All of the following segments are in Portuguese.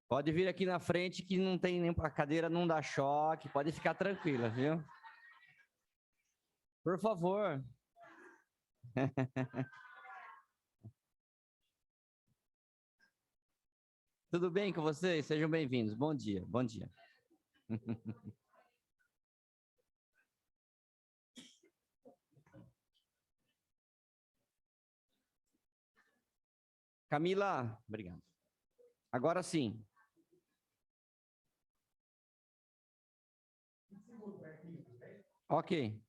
Pode vir aqui na frente que não tem nem a cadeira, não dá choque, pode ficar tranquila, viu? Por favor. Tudo bem com vocês? Sejam bem-vindos. Bom dia, bom dia. Camila, obrigado. Agora sim. Ok.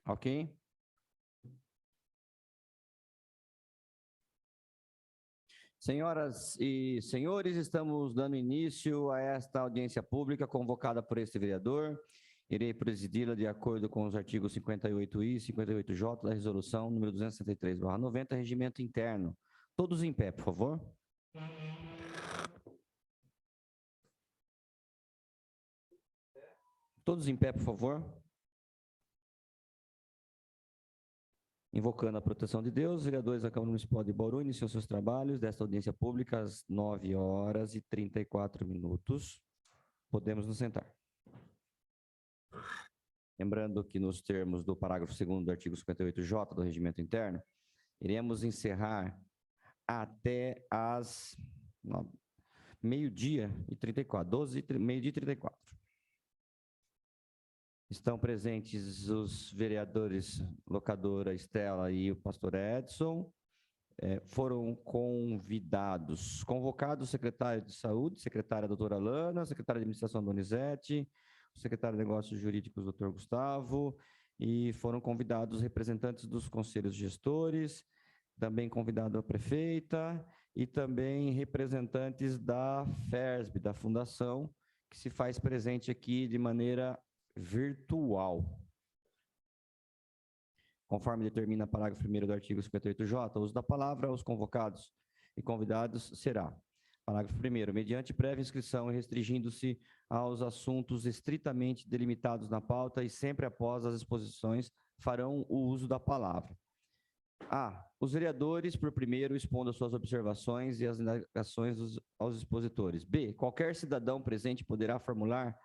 Ok. Senhoras e senhores, estamos dando início a esta audiência pública convocada por este vereador. Irei presidi-la de acordo com os artigos 58I e 58J da resolução número 263/90, regimento interno. Todos em pé, por favor. Todos em pé, por favor. Invocando a proteção de Deus, os vereadores da Câmara Municipal de Bauru iniciam seus trabalhos desta audiência pública às 9h34. Podemos nos sentar. Lembrando que nos termos do parágrafo 2º do artigo 58J do regimento interno, iremos encerrar até às meio-dia e 34, meio-dia e 34. Estão presentes os vereadores locadora Estela e o pastor Edson. Foram convocados o secretário de Saúde, secretária doutora Lana, secretária de Administração Donizete, o secretário de Negócios Jurídicos, doutor Gustavo, e foram convidados representantes dos conselhos gestores, também convidado a prefeita e também representantes da FERSB, da Fundação, que se faz presente aqui de maneira virtual. Conforme determina o parágrafo 1º do artigo 58J, o uso da palavra aos convocados e convidados será: parágrafo 1º, mediante prévia inscrição e restringindo-se aos assuntos estritamente delimitados na pauta e sempre após as exposições, farão o uso da palavra. A. Os vereadores, por primeiro, expondo as suas observações e as indagações aos expositores. B. Qualquer cidadão presente poderá formular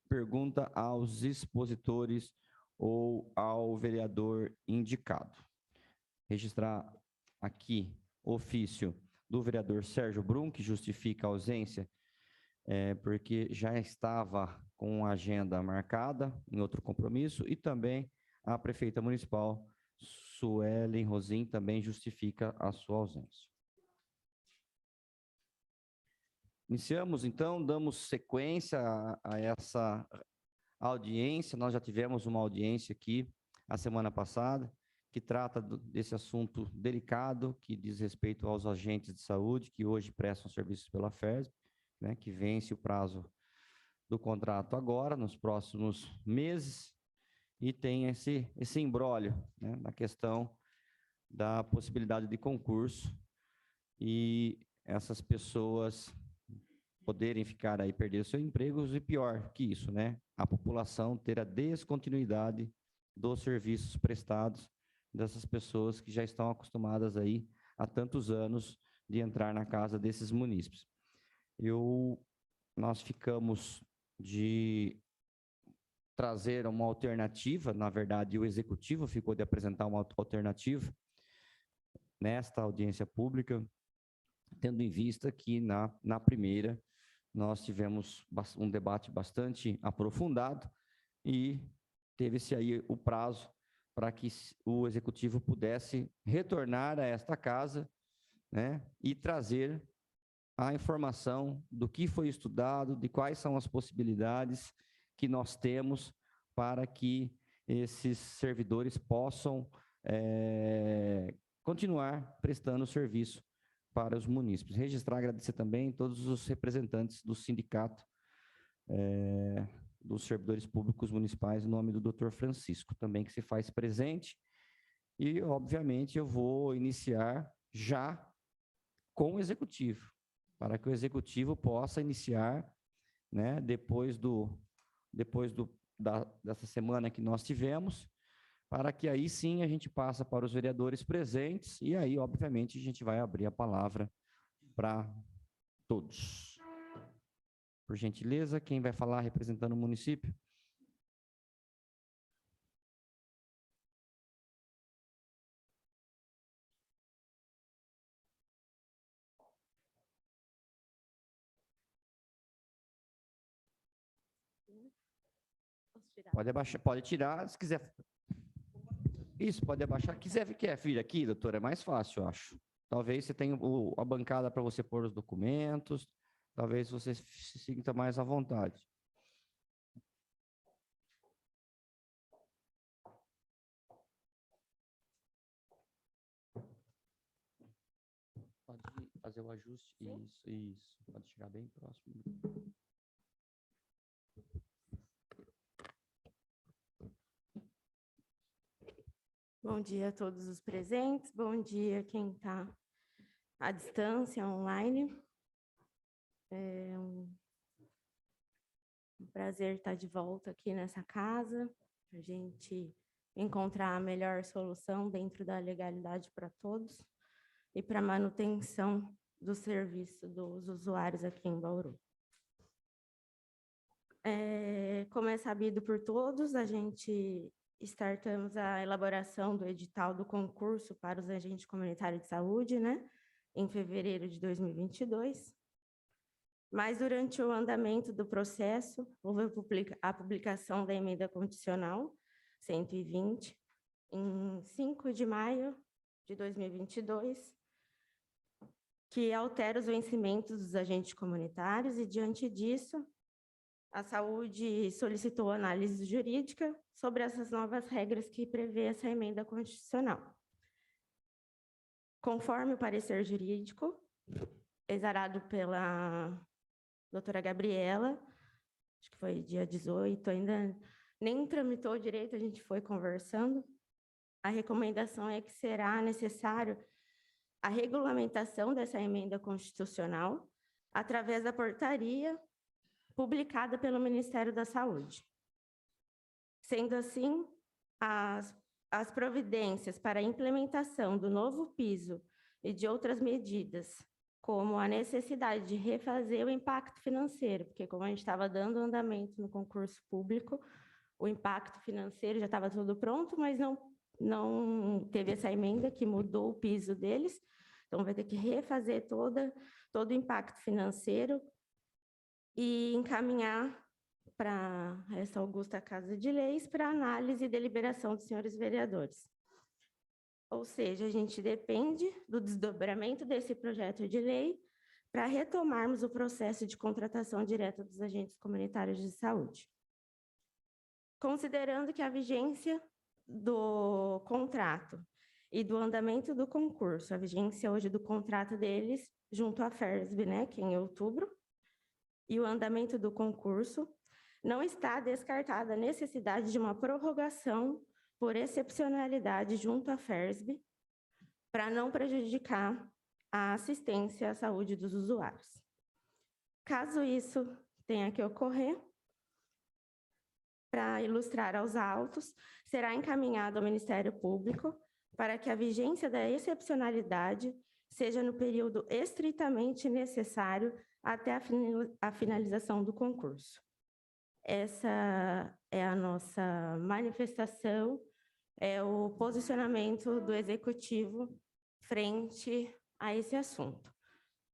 pergunta aos expositores ou ao vereador indicado. Registrar aqui o ofício do vereador Sérgio Brum, que justifica a ausência, porque já estava com a agenda marcada em outro compromisso, e também a prefeita municipal, Suelen Rosim, também justifica a sua ausência. Iniciamos, então, damos sequência a essa audiência. Nós já tivemos uma audiência aqui a semana passada, que trata desse assunto delicado, que diz respeito aos agentes de saúde, que hoje prestam serviços pela FERSB, né, que vence o prazo do contrato agora, nos próximos meses, e tem esse imbróglio, né, na questão da possibilidade de concurso, e essas pessoas poderem ficar aí, perder seus empregos, e pior que isso, né, a população ter a descontinuidade dos serviços prestados dessas pessoas que já estão acostumadas aí há tantos anos de entrar na casa desses munícipes. Nós ficamos de trazer uma alternativa, na verdade, o executivo ficou de apresentar uma alternativa nesta audiência pública, tendo em vista que na primeira nós tivemos um debate bastante aprofundado e teve-se aí o prazo para que o executivo pudesse retornar a esta casa, né, e trazer a informação do que foi estudado, de quais são as possibilidades que nós temos para que esses servidores possam continuar prestando serviço para os munícipes. Registrar, agradecer também todos os representantes do sindicato dos servidores públicos municipais, em nome do Dr. Francisco, também, que se faz presente. E, obviamente, eu vou iniciar já com o executivo, para que o executivo possa iniciar, né, depois dessa semana que nós tivemos, para que aí sim a gente passa para os vereadores presentes, e aí, obviamente, a gente vai abrir a palavra para todos. Por gentileza, quem vai falar representando o município? Pode abaixar, pode tirar, se quiser. Isso, pode abaixar. Quer vir aqui, doutor? É mais fácil, eu acho. Talvez você tenha a bancada para você pôr os documentos, talvez você se sinta mais à vontade. Pode fazer o ajuste. Isso. Pode chegar bem próximo. Bom dia a todos os presentes, bom dia quem está à distância, online. É um prazer estar de volta aqui nessa casa, a gente encontrar a melhor solução dentro da legalidade para todos e para a manutenção do serviço dos usuários aqui em Bauru. Como é sabido por todos, a gente startamos a elaboração do edital do concurso para os agentes comunitários de saúde, né, em fevereiro de 2022. Mas, durante o andamento do processo, houve a publicação da emenda constitucional 120, em 5 de maio de 2022, que altera os vencimentos dos agentes comunitários e, diante disso, a saúde solicitou análise jurídica sobre essas novas regras que prevê essa emenda constitucional. Conforme o parecer jurídico, exarado pela doutora Gabriela, acho que foi dia 18, ainda nem tramitou direito, a gente foi conversando, a recomendação é que será necessário a regulamentação dessa emenda constitucional através da portaria publicada pelo Ministério da Saúde. Sendo assim, as providências para a implementação do novo piso e de outras medidas, como a necessidade de refazer o impacto financeiro, porque como a gente estava dando andamento no concurso público, o impacto financeiro já estava tudo pronto, mas não teve essa emenda que mudou o piso deles, então vai ter que refazer todo o impacto financeiro e encaminhar para essa augusta Casa de Leis para análise e deliberação dos senhores vereadores. Ou seja, a gente depende do desdobramento desse projeto de lei para retomarmos o processo de contratação direta dos agentes comunitários de saúde. Considerando que a vigência do contrato e do andamento do concurso, a vigência hoje do contrato deles junto à FERSB, né, que é em outubro, e o andamento do concurso, não está descartada a necessidade de uma prorrogação por excepcionalidade junto à FERSB, para não prejudicar a assistência à saúde dos usuários. Caso isso tenha que ocorrer, para ilustrar aos autos, será encaminhado ao Ministério Público para que a vigência da excepcionalidade seja no período estritamente necessário até a finalização do concurso. Essa é a nossa manifestação, é o posicionamento do Executivo frente a esse assunto.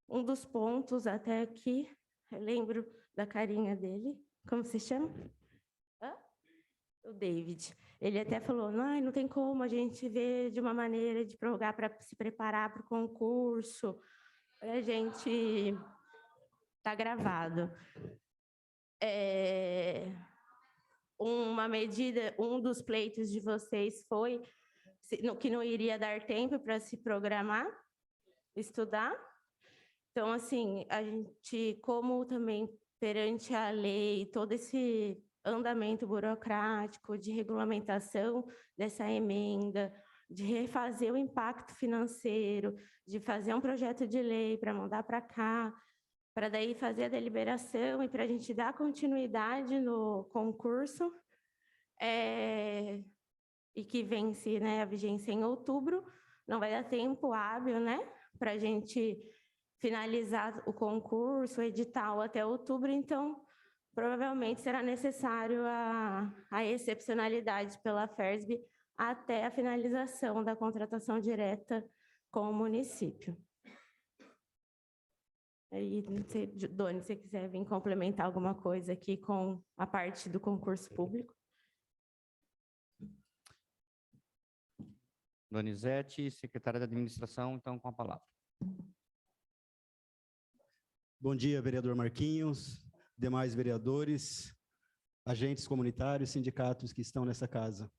Um dos pontos até aqui, eu lembro da carinha dele, como se chama? O David. Ele até falou, não tem como a gente ver de uma maneira de prorrogar para se preparar para o concurso. A gente está gravado. Uma medida, um dos pleitos de vocês foi que não iria dar tempo para se programar, estudar. Então, assim, a gente, como também perante a lei, todo esse andamento burocrático de regulamentação dessa emenda, de refazer o impacto financeiro, de fazer um projeto de lei para mandar para cá, para daí fazer a deliberação e para a gente dar continuidade no concurso, e que vence, né, a vigência em outubro. Não vai dar tempo hábil, né, para a gente finalizar o concurso, o edital até outubro, então provavelmente será necessário a excepcionalidade pela FERSB até a finalização da contratação direta com o município. Aí, não sei, Doni, se você quiser vir complementar alguma coisa aqui com a parte do concurso público. Donizete, secretária da Administração, então, com a palavra. Bom dia, vereador Marquinhos, demais vereadores, agentes comunitários, sindicatos que estão nessa casa.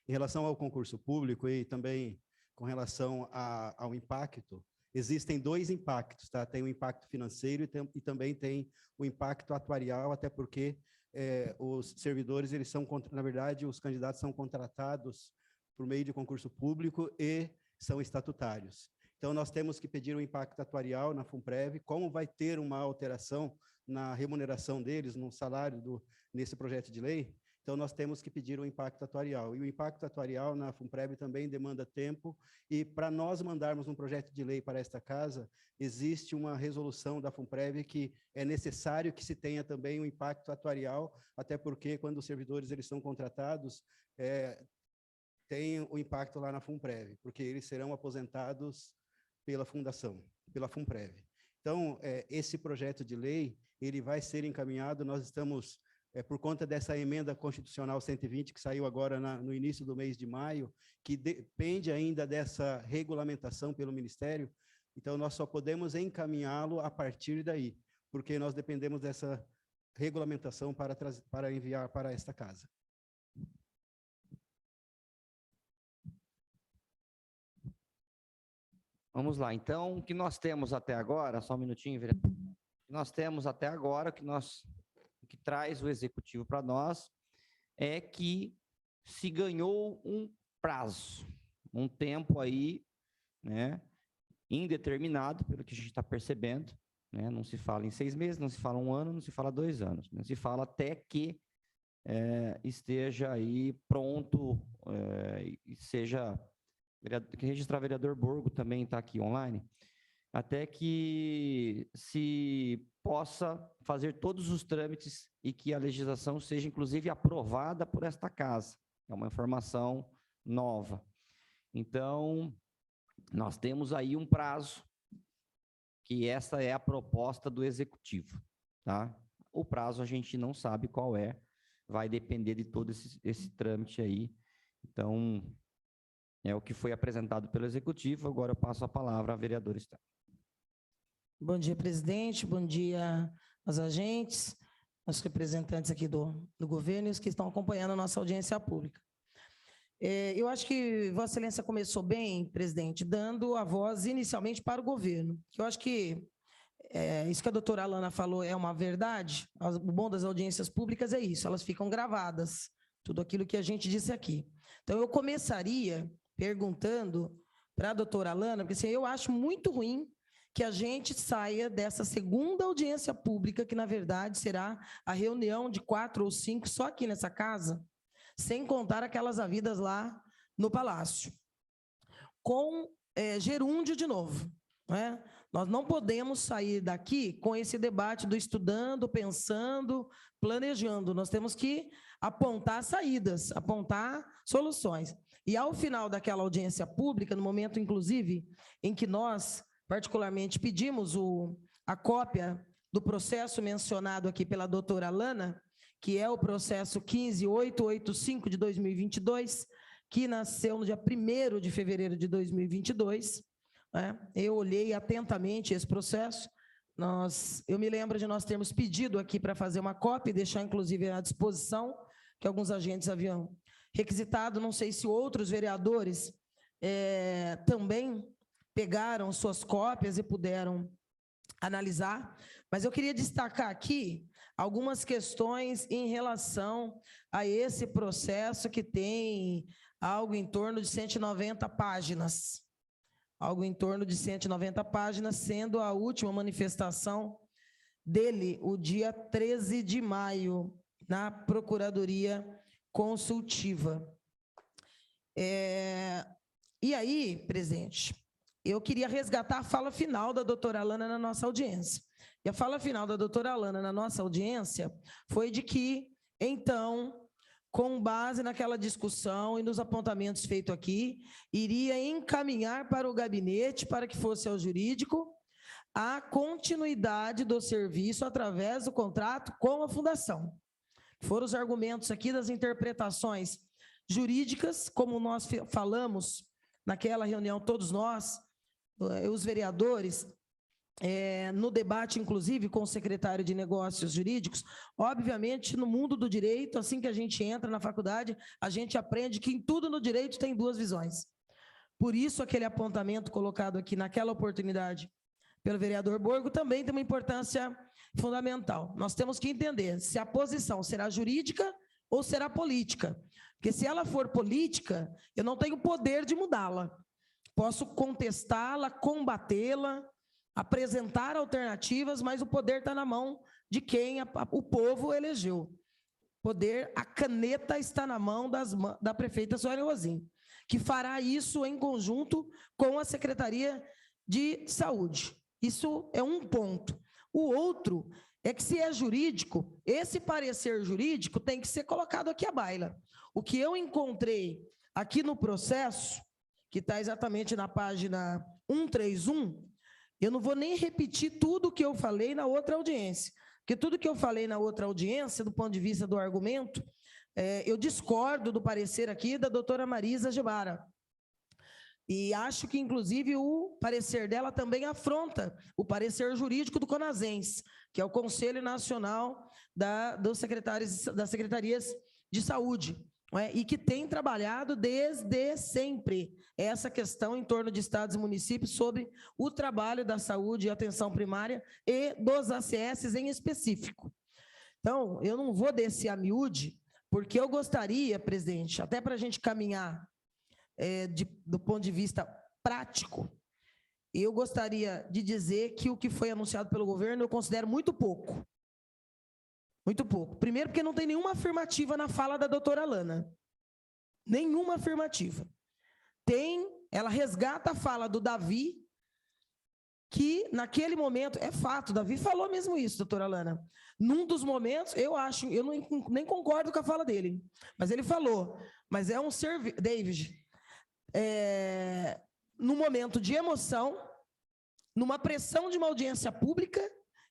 Em relação ao concurso público e também com relação ao impacto, existem dois impactos, tá? Tem o impacto financeiro e também tem o impacto atuarial, até porque os servidores, eles são, na verdade, os candidatos são contratados por meio de concurso público e são estatutários. Então, nós temos que pedir o impacto atuarial na FUNPREV, como vai ter uma alteração na remuneração deles, no salário nesse projeto de lei, então nós temos que pedir o impacto atuarial. E o impacto atuarial na FUNPREV também demanda tempo, e para nós mandarmos um projeto de lei para esta casa, existe uma resolução da FUNPREV que é necessário que se tenha também o impacto atuarial, até porque quando os servidores eles são contratados, tem o impacto lá na FUNPREV, porque eles serão aposentados pela fundação, pela FUNPREV. Então, esse projeto de lei, ele vai ser encaminhado, nós estamos, por conta dessa emenda constitucional 120, que saiu agora no início do mês de maio, que depende ainda dessa regulamentação pelo Ministério, então nós só podemos encaminhá-lo a partir daí, porque nós dependemos dessa regulamentação para enviar para esta casa. Vamos lá, então, o que nós temos até agora, só um minutinho, vereador. O que nós temos até agora, o que traz o executivo para nós, é que se ganhou um prazo, um tempo aí, né, indeterminado, pelo que a gente está percebendo, né, não se fala em 6 meses, não se fala 1 ano, não se fala 2 anos, né, se fala até que esteja aí pronto e seja... Que registrar vereador Borgo também está aqui online, até que se possa fazer todos os trâmites e que a legislação seja, inclusive, aprovada por esta casa. É uma informação nova. Então, nós temos aí um prazo, que essa é a proposta do Executivo, tá? O prazo a gente não sabe qual é, vai depender de todo esse trâmite aí. Então... é o que foi apresentado pelo Executivo. Agora eu passo a palavra à vereadora Esther. Bom dia, presidente. Bom dia aos agentes, aos representantes aqui do governo e os que estão acompanhando a nossa audiência pública. Eu acho que Vossa Excelência começou bem, presidente, dando a voz inicialmente para o governo. Eu acho que isso que a doutora Alana falou é uma verdade. O bom das audiências públicas é isso, elas ficam gravadas, tudo aquilo que a gente disse aqui. Então, eu começaria perguntando para a doutora Alana, porque assim, eu acho muito ruim que a gente saia dessa segunda audiência pública, que, na verdade, será a reunião de 4 ou 5 só aqui nessa casa, sem contar aquelas havidas lá no Palácio, com gerúndio de novo, não é? Nós não podemos sair daqui com esse debate do estudando, pensando, planejando. Nós temos que apontar saídas, apontar soluções. E, ao final daquela audiência pública, no momento, inclusive, em que nós, particularmente, pedimos a cópia do processo mencionado aqui pela doutora Alana, que é o processo 15885 de 2022, que nasceu no dia 1º de fevereiro de 2022, né? Eu olhei atentamente esse processo, eu me lembro de nós termos pedido aqui para fazer uma cópia e deixar, inclusive, à disposição, que alguns agentes haviam requisitado, não sei se outros vereadores também pegaram suas cópias e puderam analisar, mas eu queria destacar aqui algumas questões em relação a esse processo que tem algo em torno de 190 páginas. Algo em torno de 190 páginas, sendo a última manifestação dele o dia 13 de maio, na Procuradoria Consultiva. E aí, presidente, eu queria resgatar a fala final da doutora Alana na nossa audiência. E a fala final da doutora Alana na nossa audiência foi de que, então, com base naquela discussão e nos apontamentos feitos aqui, iria encaminhar para o gabinete, para que fosse ao jurídico, a continuidade do serviço através do contrato com a fundação. Foram os argumentos aqui das interpretações jurídicas, como nós falamos naquela reunião, todos nós, os vereadores, no debate, inclusive, com o secretário de Negócios Jurídicos. Obviamente, no mundo do direito, assim que a gente entra na faculdade, a gente aprende que em tudo no direito tem duas visões. Por isso, aquele apontamento colocado aqui naquela oportunidade pelo vereador Borgo também tem uma importância fundamental. Nós temos que entender se a posição será jurídica ou será política. Porque se ela for política, eu não tenho poder de mudá-la. Posso contestá-la, combatê-la, apresentar alternativas, mas o poder está na mão de quem o povo elegeu. Poder, a caneta está na mão da prefeita Sueli Rosim, que fará isso em conjunto com a Secretaria de Saúde. Isso é um ponto. O outro é que, se é jurídico, esse parecer jurídico tem que ser colocado aqui à baila. O que eu encontrei aqui no processo, que está exatamente na página 131, eu não vou nem repetir tudo o que eu falei na outra audiência, porque tudo que eu falei na outra audiência, do ponto de vista do argumento, eu discordo do parecer aqui da doutora Marisa Gebara. E acho que, inclusive, o parecer dela também afronta o parecer jurídico do CONASENS, que é o Conselho Nacional das Secretarias de Saúde, não é? E que tem trabalhado desde sempre essa questão em torno de estados e municípios sobre o trabalho da saúde e atenção primária e dos ACS em específico. Então, eu não vou descer a miúde, porque eu gostaria, presidente, até para a gente caminhar do ponto de vista prático, eu gostaria de dizer que o que foi anunciado pelo governo eu considero muito pouco. Muito pouco. Primeiro, porque não tem nenhuma afirmativa na fala da doutora Alana. Nenhuma afirmativa. Ela resgata a fala do Davi, que naquele momento, é fato, Davi falou mesmo isso, doutora Alana. Num dos momentos, eu nem concordo com a fala dele, mas ele falou, mas é um serviço, David, num momento de emoção, numa pressão de uma audiência pública,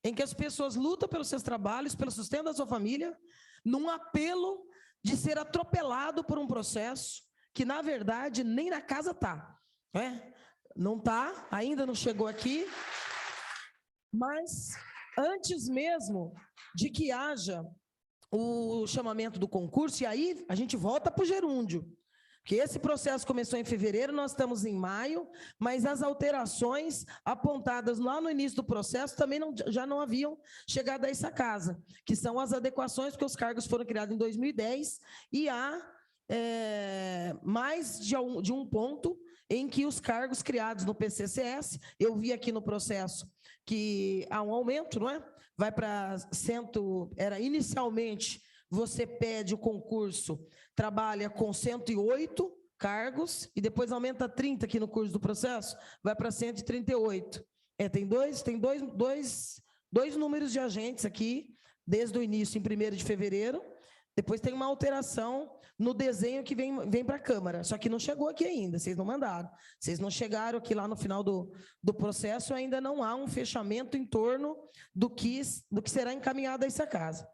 em que as pessoas lutam pelos seus trabalhos, pelo sustento da sua família, num apelo de ser atropelado por um processo que, na verdade, nem na casa está. Não está, ainda não chegou aqui, mas antes mesmo de que haja o chamamento do concurso, e aí a gente volta para o gerúndio, porque esse processo começou em fevereiro, nós estamos em maio, mas as alterações apontadas lá no início do processo também já não haviam chegado a essa casa, que são as adequações, porque os cargos foram criados em 2010, e há mais de um ponto em que os cargos criados no PCCS, eu vi aqui no processo que há um aumento, não é? Vai para inicialmente, você pede o concurso, trabalha com 108 cargos, e depois aumenta 30 aqui no curso do processo, vai para 138. Tem dois números de agentes aqui, desde o início, em 1º de fevereiro, depois tem uma alteração no desenho que vem para a Câmara, só que não chegou aqui ainda, vocês não mandaram. Vocês não chegaram aqui lá no final do processo, ainda não há um fechamento em torno do que será encaminhado a essa casa.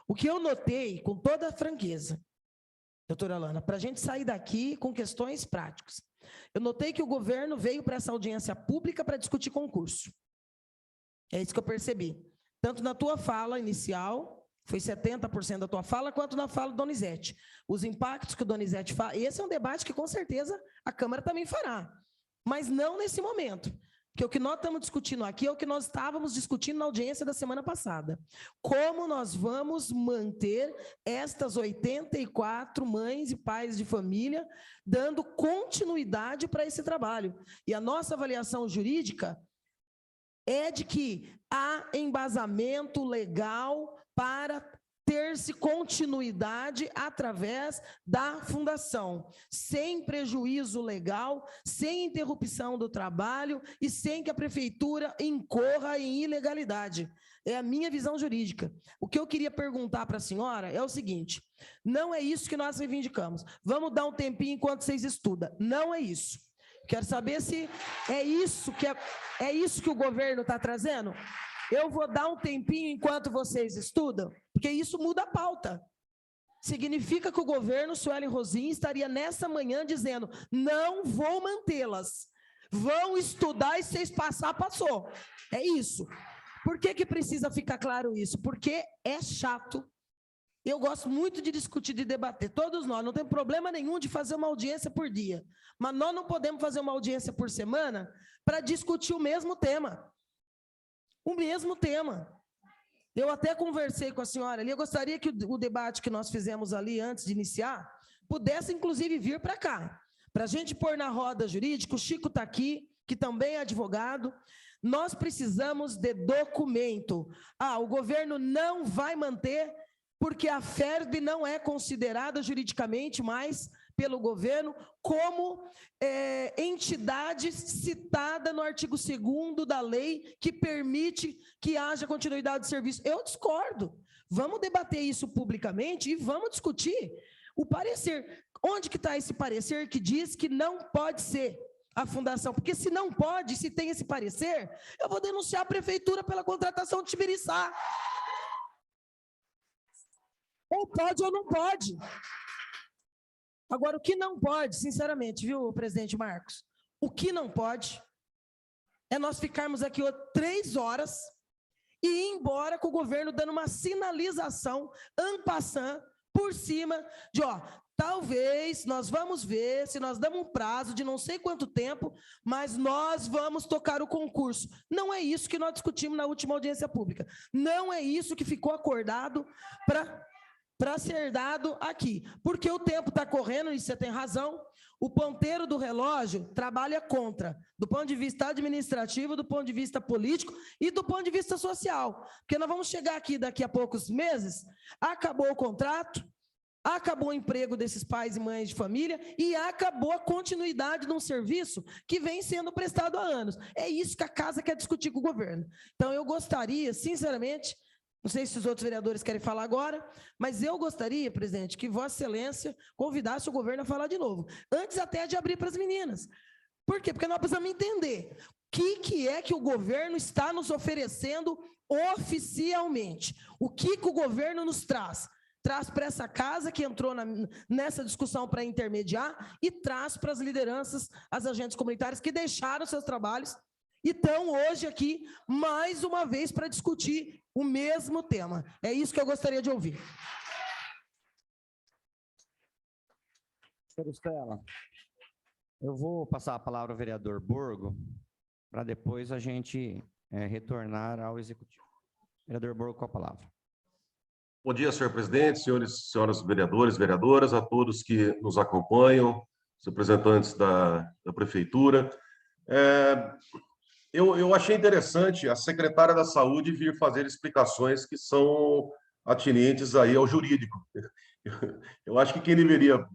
O que eu notei, com toda a franqueza, doutora Alana, para a gente sair daqui com questões práticas, eu notei que o governo veio para essa audiência pública para discutir concurso. É isso que eu percebi. Tanto na tua fala inicial, foi 70% da tua fala, quanto na fala do Donizete. Os impactos que o Donizete faz, esse é um debate que, com certeza, a Câmara também fará, mas não nesse momento. Porque o que nós estamos discutindo aqui é o que nós estávamos discutindo na audiência da semana passada. Como nós vamos manter estas 84 mães e pais de família dando continuidade para esse trabalho. E a nossa avaliação jurídica é de que há embasamento legal para ter-se continuidade através da fundação, sem prejuízo legal, sem interrupção do trabalho e sem que a prefeitura incorra em ilegalidade. É a minha visão jurídica. O que eu queria perguntar para a senhora é o seguinte: não é isso que nós reivindicamos. Vamos dar um tempinho enquanto vocês estudam. Não é isso. Quero saber se é isso que o governo está trazendo. Eu vou dar um tempinho enquanto vocês estudam, porque isso muda a pauta. Significa que o governo Sueli Rosim estaria nessa manhã dizendo: não vou mantê-las. Vão estudar e vocês passar, passou. É isso. Por que precisa ficar claro isso? Porque é chato. Eu gosto muito de discutir, de debater. Todos nós, não tem problema nenhum de fazer uma audiência por dia. Mas nós não podemos fazer uma audiência por semana para discutir o mesmo tema. O mesmo tema. Eu até conversei com a senhora ali, eu gostaria que o debate que nós fizemos ali antes de iniciar, pudesse inclusive vir para cá, para a gente pôr na roda jurídica. O Chico está aqui, que também é advogado. Nós precisamos de documento. O governo não vai manter, porque a FERB não é considerada juridicamente mais pelo governo como entidade citada no artigo 2º da lei que permite que haja continuidade de serviço. Eu discordo. Vamos debater isso publicamente e vamos discutir o parecer. Onde que está esse parecer que diz que não pode ser a fundação? Porque se não pode, se tem esse parecer, eu vou denunciar a prefeitura pela contratação de Tibiriçá. Ou pode ou não pode. Agora, o que não pode, sinceramente, viu, presidente Marcos? O que não pode é nós ficarmos aqui 3 horas e ir embora com o governo dando uma sinalização en passant, por cima de, talvez nós vamos ver se nós damos um prazo de não sei quanto tempo, mas nós vamos tocar o concurso. Não é isso que nós discutimos na última audiência pública. Não é isso que ficou acordado para ser dado aqui, porque o tempo está correndo, e você tem razão, o ponteiro do relógio trabalha contra, do ponto de vista administrativo, do ponto de vista político e do ponto de vista social, porque nós vamos chegar aqui daqui a poucos meses, acabou o contrato, acabou o emprego desses pais e mães de família e acabou a continuidade de um serviço que vem sendo prestado há anos. É isso que a casa quer discutir com o governo. Então, eu gostaria, sinceramente, não sei se os outros vereadores querem falar agora, mas eu gostaria, presidente, que Vossa Excelência convidasse o governo a falar de novo, antes até de abrir para as meninas. Por quê? Porque nós precisamos entender o que é que o governo está nos oferecendo oficialmente. O que o governo nos traz? Traz para essa casa que entrou nessa discussão para intermediar e traz para as lideranças, as agentes comunitárias que deixaram seus trabalhos e estão hoje aqui, mais uma vez, para discutir o mesmo tema. É isso que eu gostaria de ouvir. Senhora Estela, eu vou passar a palavra ao vereador Borgo, para depois a gente retornar ao Executivo. Vereador Borgo, com a palavra. Bom dia, senhor presidente, senhoras vereadores, vereadoras, a todos que nos acompanham, os representantes da prefeitura. Eu achei interessante a secretária da Saúde vir fazer explicações que são atinentes aí ao jurídico. Eu acho que quem deveria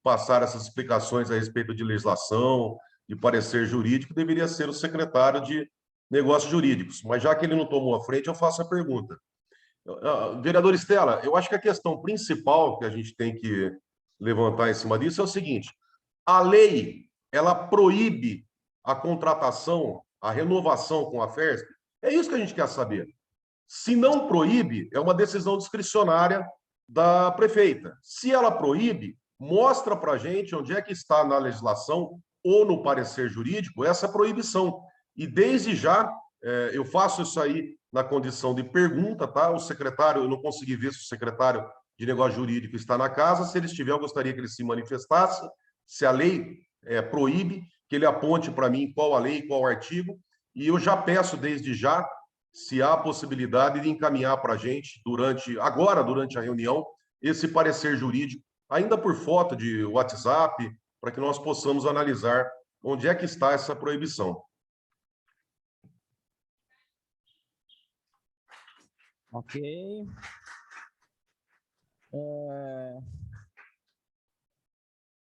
passar essas explicações a respeito de legislação, de parecer jurídico, deveria ser o secretário de Negócios Jurídicos. Mas já que ele não tomou a frente, eu faço a pergunta. Vereador Estela, eu acho que a questão principal que a gente tem que levantar em cima disso é o seguinte: a lei, ela proíbe a contratação, a renovação com a FERSP? É isso que a gente quer saber. Se não proíbe, é uma decisão discricionária da prefeita. Se ela proíbe, mostra para a gente onde é que está na legislação ou no parecer jurídico essa proibição. E desde já, eu faço isso aí na condição de pergunta, tá? O secretário, eu não consegui ver se o secretário de Negócio Jurídico está na casa. Se ele estiver, eu gostaria que ele se manifestasse. Se a lei proíbe, que ele aponte para mim qual a lei, qual o artigo, E eu já peço desde já, se há a possibilidade de encaminhar para a gente, durante a reunião, esse parecer jurídico, ainda por foto de WhatsApp, para que nós possamos analisar onde é que está essa proibição. Ok.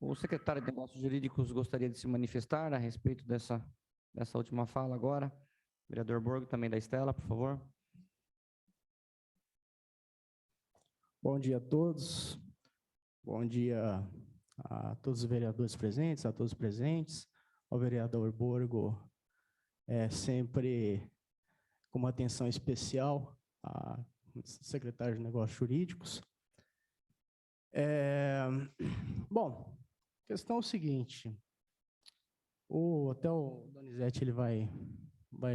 O secretário de Negócios Jurídicos gostaria de se manifestar a respeito dessa última fala agora. Vereador Borgo, também da Estela, por favor. Bom dia a todos. Bom dia a todos os vereadores presentes, a todos os presentes, ao vereador Borgo, sempre com uma atenção especial a secretário de Negócios Jurídicos. Bom, a questão é o seguinte, até o Donizete ele vai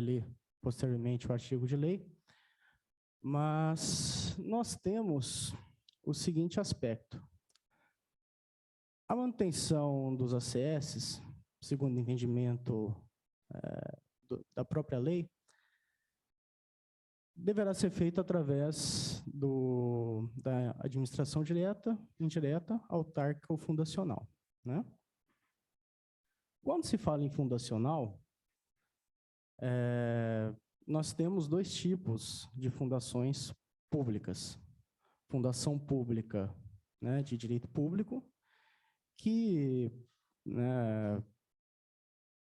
ler posteriormente o artigo de lei, mas nós temos o seguinte aspecto. A manutenção dos ACS, segundo o entendimento da própria lei, deverá ser feita através da administração direta, indireta, autárquica ou fundacional, né? Quando se fala em fundacional, nós temos dois tipos de fundações públicas. Fundação pública, né, de direito público, que,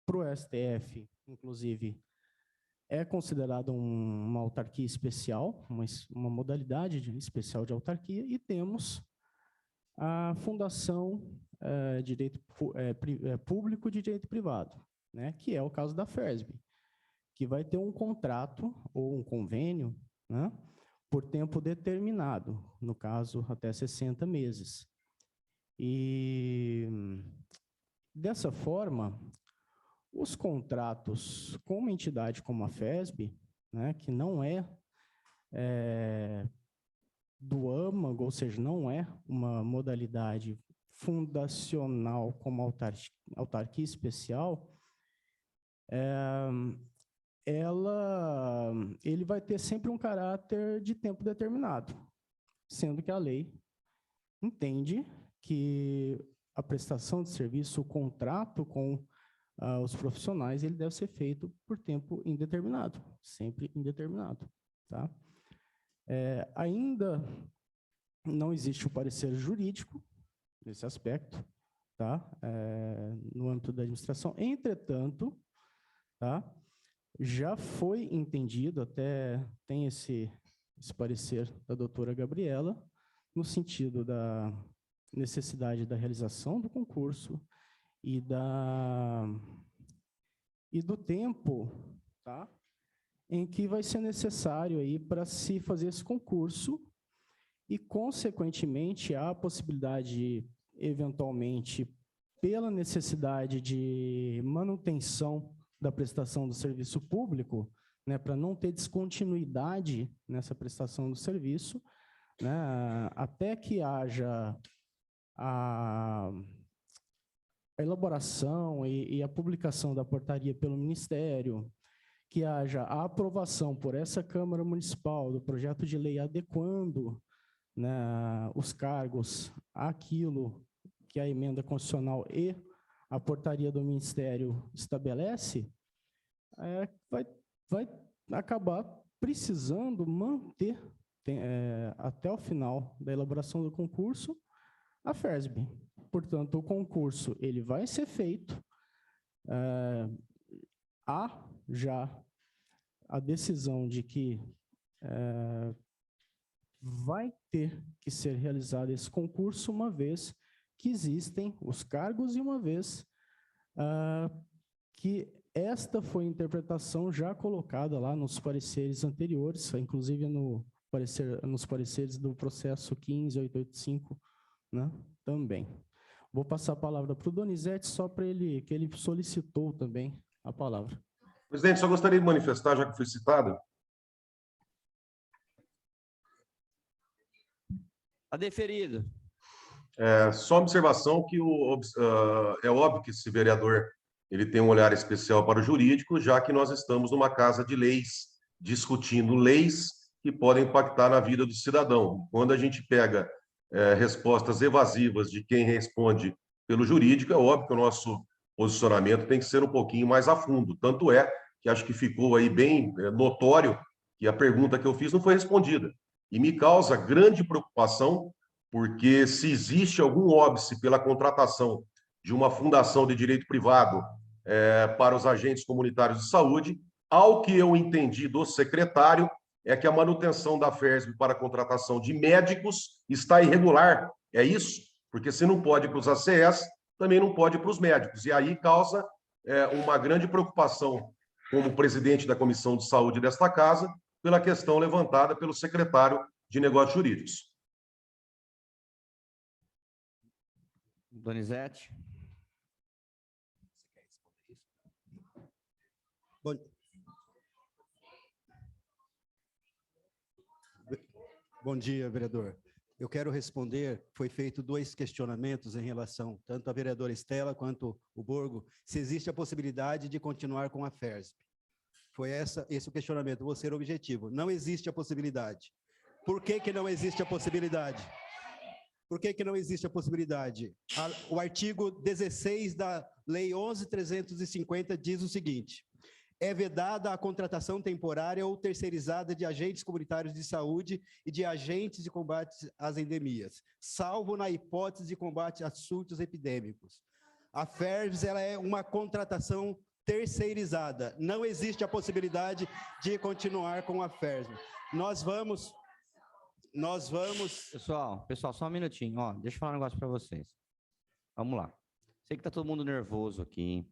para o STF, inclusive, é considerada uma autarquia especial, uma modalidade especial de autarquia, e temos a Fundação Direito Público de Direito Privado, né, que é o caso da FERSB, que vai ter um contrato ou um convênio, né, por tempo determinado, no caso, até 60 meses. E, dessa forma, os contratos com uma entidade como a FESB, né, que não é do âmago, ou seja, não é uma modalidade fundacional como autarquia especial, ele vai ter sempre um caráter de tempo determinado, sendo que a lei entende que a prestação de serviço, o contrato com os profissionais, ele deve ser feito por tempo indeterminado, sempre indeterminado, tá? Ainda não existe o parecer jurídico nesse aspecto, tá? No âmbito da administração. Entretanto, tá? Já foi entendido, até tem esse parecer da doutora Gabriela, no sentido da necessidade da realização do concurso e do tempo, tá, em que vai ser necessário aí para se fazer esse concurso e, consequentemente, há a possibilidade, eventualmente, pela necessidade de manutenção da prestação do serviço público, né, para não ter descontinuidade nessa prestação do serviço, né, até que haja a elaboração e a publicação da portaria pelo Ministério, que haja a aprovação por essa Câmara Municipal do projeto de lei adequando, né, os cargos àquilo que a emenda constitucional e a portaria do Ministério estabelece, vai acabar precisando manter, até o final da elaboração do concurso, a FERSB. Portanto, o concurso ele vai ser feito, há já a decisão de que vai ter que ser realizado esse concurso, uma vez que existem os cargos e uma vez que esta foi a interpretação já colocada lá nos pareceres anteriores, inclusive nos pareceres do processo 15885, né, também. Vou passar a palavra para o Donizete, só para que ele solicitou também a palavra. Presidente, só gostaria de manifestar, já que foi citado. Está deferido. Só observação que é óbvio que esse vereador ele tem um olhar especial para o jurídico, já que nós estamos numa casa de leis, discutindo leis que podem impactar na vida do cidadão. Quando a gente pega respostas evasivas de quem responde pelo jurídico, é óbvio que o nosso posicionamento tem que ser um pouquinho mais a fundo. Tanto é que acho que ficou aí bem notório que a pergunta que eu fiz não foi respondida. E me causa grande preocupação, porque se existe algum óbice pela contratação de uma fundação de direito privado para os agentes comunitários de saúde, ao que eu entendi do secretário, é que a manutenção da FERSB para a contratação de médicos está irregular. É isso? Porque se não pode para os ACS, também não pode para os médicos. E aí causa uma grande preocupação, como presidente da Comissão de Saúde desta casa, pela questão levantada pelo secretário de Negócios Jurídicos. Donizete. Bom dia, vereador. Eu quero responder, foi feito 2 questionamentos em relação, tanto a vereadora Estela quanto o Borgo, se existe a possibilidade de continuar com a FERSB. Foi esse o questionamento, vou ser objetivo. Não existe a possibilidade. Por que que não existe a possibilidade? Por que que não existe a possibilidade? O artigo 16 da Lei 11.350 diz o seguinte: é vedada a contratação temporária ou terceirizada de agentes comunitários de saúde e de agentes de combate às endemias, salvo na hipótese de combate a surtos epidêmicos. A FERSB ela é uma contratação terceirizada. Não existe a possibilidade de continuar com a FERSB. Nós vamos... Pessoal, só um minutinho. Ó, deixa eu falar um negócio para vocês. Vamos lá. Sei que está todo mundo nervoso aqui.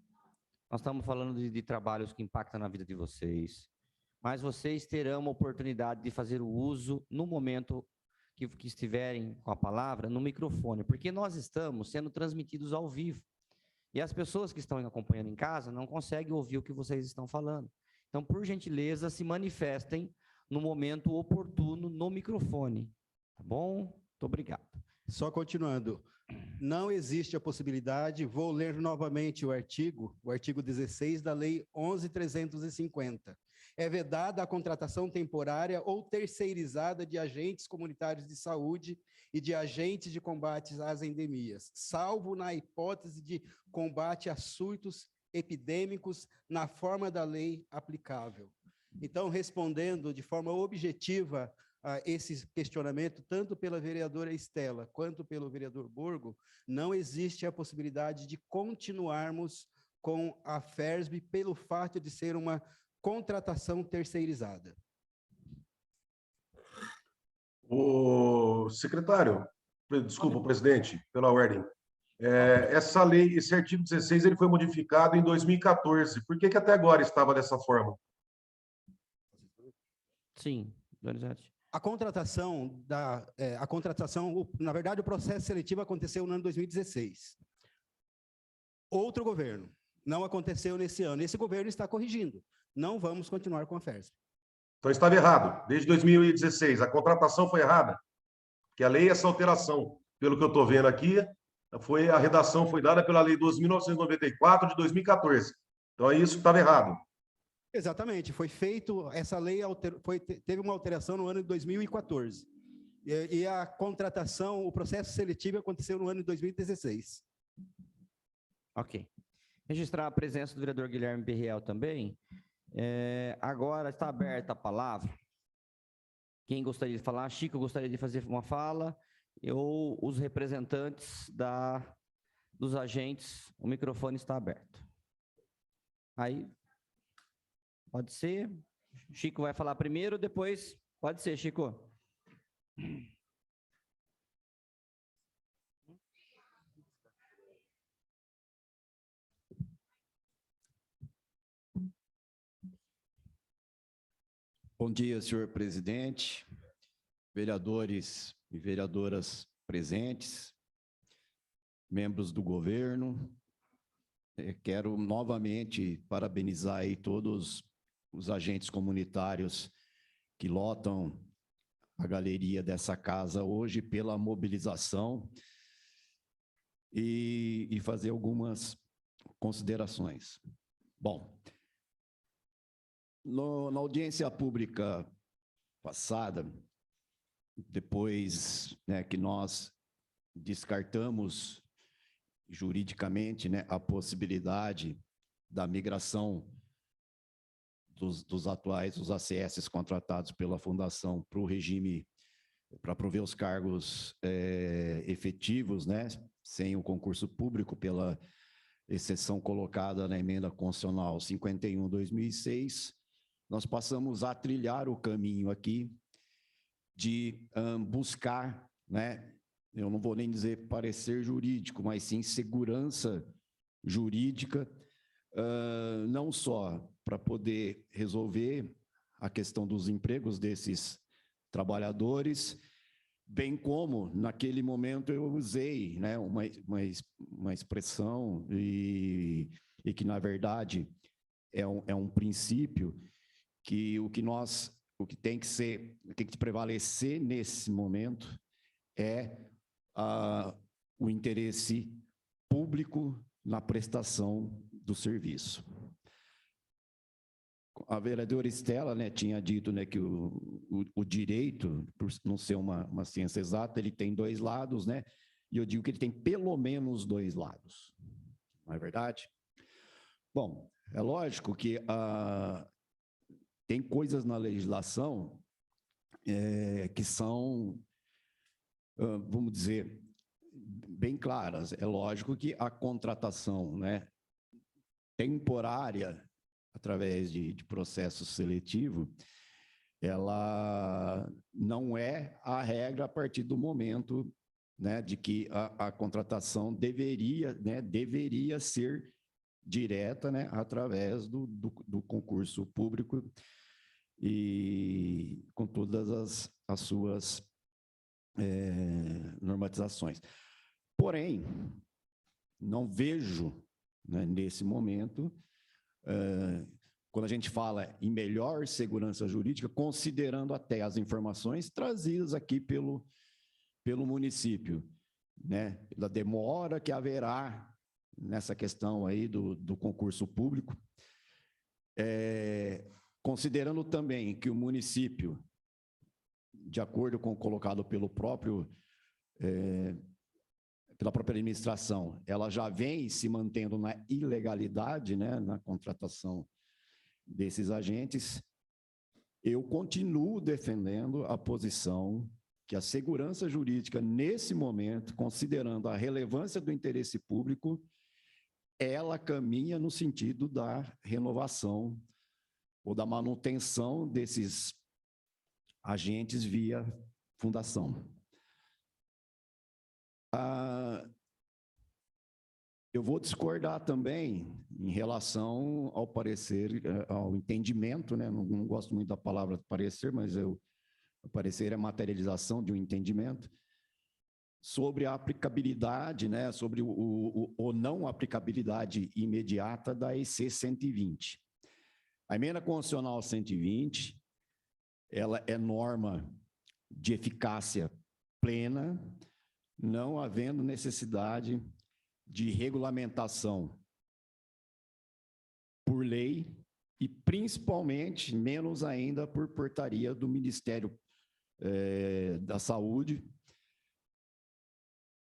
Nós estamos falando de trabalhos que impactam na vida de vocês. Mas vocês terão uma oportunidade de fazer o uso, no momento que estiverem com a palavra, no microfone. Porque nós estamos sendo transmitidos ao vivo. E as pessoas que estão acompanhando em casa não conseguem ouvir o que vocês estão falando. Então, por gentileza, se manifestem no momento oportuno no microfone. Tá bom? Muito obrigado. Só continuando. Não existe a possibilidade, vou ler novamente o artigo 16 da Lei 11.350. É vedada a contratação temporária ou terceirizada de agentes comunitários de saúde e de agentes de combate às endemias, salvo na hipótese de combate a surtos epidêmicos na forma da lei aplicável. Então, respondendo de forma objetiva a esse questionamento, tanto pela vereadora Estela quanto pelo vereador Borgo, não existe a possibilidade de continuarmos com a FERSB pelo fato de ser uma contratação terceirizada. O secretário, desculpa, presidente, pela ordem. Essa lei, esse artigo 16, ele foi modificado em 2014. Por que até agora estava dessa forma? Sim, Donizete. A contratação, na verdade, o processo seletivo aconteceu no ano 2016. Outro governo. Não aconteceu nesse ano. Esse governo está corrigindo. Não vamos continuar com a FERSB. Então estava errado. Desde 2016, a contratação foi errada. Porque a lei é essa alteração. Pelo que eu estou vendo aqui, a redação foi dada pela Lei 12.994 de 2014. Então é isso que estava errado. Exatamente, foi feito, essa lei teve uma alteração no ano de 2014. E a contratação, o processo seletivo aconteceu no ano de 2016. Ok. Registrar a presença do vereador Guilherme Berriel também. Agora está aberta a palavra. Quem gostaria de falar? Chico gostaria de fazer uma fala. Ou os representantes dos agentes, o microfone está aberto. Aí... Pode ser. Chico vai falar primeiro, depois... Pode ser, Chico. Bom dia, senhor presidente, vereadores e vereadoras presentes, membros do governo. Quero novamente parabenizar aí todos os agentes comunitários que lotam a galeria dessa casa hoje pela mobilização e fazer algumas considerações. Bom, na audiência pública passada, depois, né, que nós descartamos juridicamente, né, a possibilidade da migração dos atuais, os ACS contratados pela Fundação para o regime, para prover os cargos efetivos, né, sem o concurso público, pela exceção colocada na emenda constitucional 51/2006, nós passamos a trilhar o caminho aqui de buscar, né, eu não vou nem dizer parecer jurídico, mas sim segurança jurídica, não só para poder resolver a questão dos empregos desses trabalhadores, bem como, naquele momento, eu usei, né, uma expressão e que, na verdade, é um princípio que o que tem que prevalecer nesse momento é o interesse público na prestação do serviço. A vereadora Estela, né, tinha dito, né, que o direito, por não ser uma ciência exata, ele tem dois lados, né, e eu digo que ele tem pelo menos dois lados. Não é verdade? Bom, é lógico que tem coisas na legislação que são, vamos dizer, bem claras. É lógico que a contratação, né, temporária, através de processo seletivo, ela não é a regra a partir do momento, né, de que a contratação deveria ser direta, né, através do concurso público e com todas as suas normatizações. Porém, não vejo, né, nesse momento, quando a gente fala em melhor segurança jurídica, considerando até as informações trazidas aqui pelo município, né, da demora que haverá nessa questão aí do concurso público, considerando também que o município, de acordo com o colocado pela própria administração, ela já vem se mantendo na ilegalidade, né, na contratação desses agentes, eu continuo defendendo a posição que a segurança jurídica, nesse momento, considerando a relevância do interesse público, ela caminha no sentido da renovação ou da manutenção desses agentes via fundação. Eu vou discordar também em relação ao parecer, ao entendimento, né? Não gosto muito da palavra parecer, mas o parecer é materialização de um entendimento sobre a aplicabilidade, né? Sobre ou não aplicabilidade imediata da EC 120. A emenda constitucional 120, ela é norma de eficácia plena, não havendo necessidade de regulamentação por lei e, principalmente, menos ainda por portaria do Ministério da Saúde,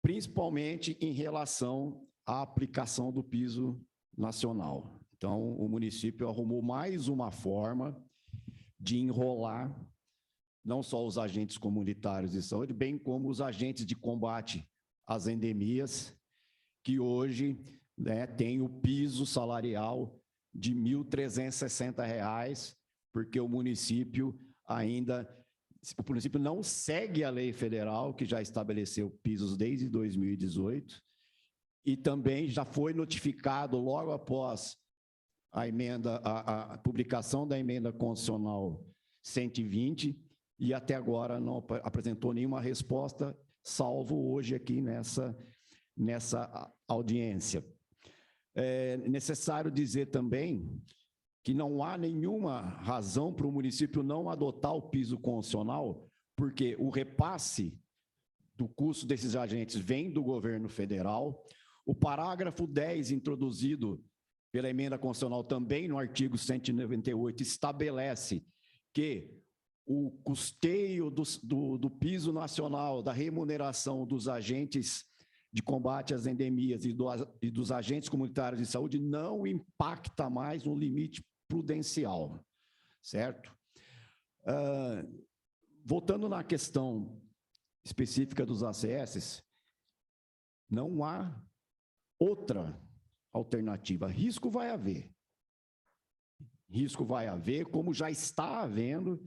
principalmente em relação à aplicação do piso nacional. Então, o município arrumou mais uma forma de enrolar não só os agentes comunitários de saúde, bem como os agentes de combate às endemias, que hoje, né, tem o piso salarial de R$ 1.360, porque o município não segue a lei federal, que já estabeleceu pisos desde 2018, e também já foi notificado logo após a publicação da emenda constitucional 120, e até agora não apresentou nenhuma resposta, salvo hoje aqui nessa audiência. É necessário dizer também que não há nenhuma razão para o município não adotar o piso constitucional, porque o repasse do custo desses agentes vem do governo federal, O parágrafo 10, introduzido pela emenda constitucional também no artigo 198, estabelece que o custeio do piso nacional, da remuneração dos agentes de combate às endemias e dos agentes comunitários de saúde não impacta mais no limite prudencial, certo? Voltando na questão específica dos ACS, não há outra alternativa. Risco vai haver. Risco vai haver, como já está havendo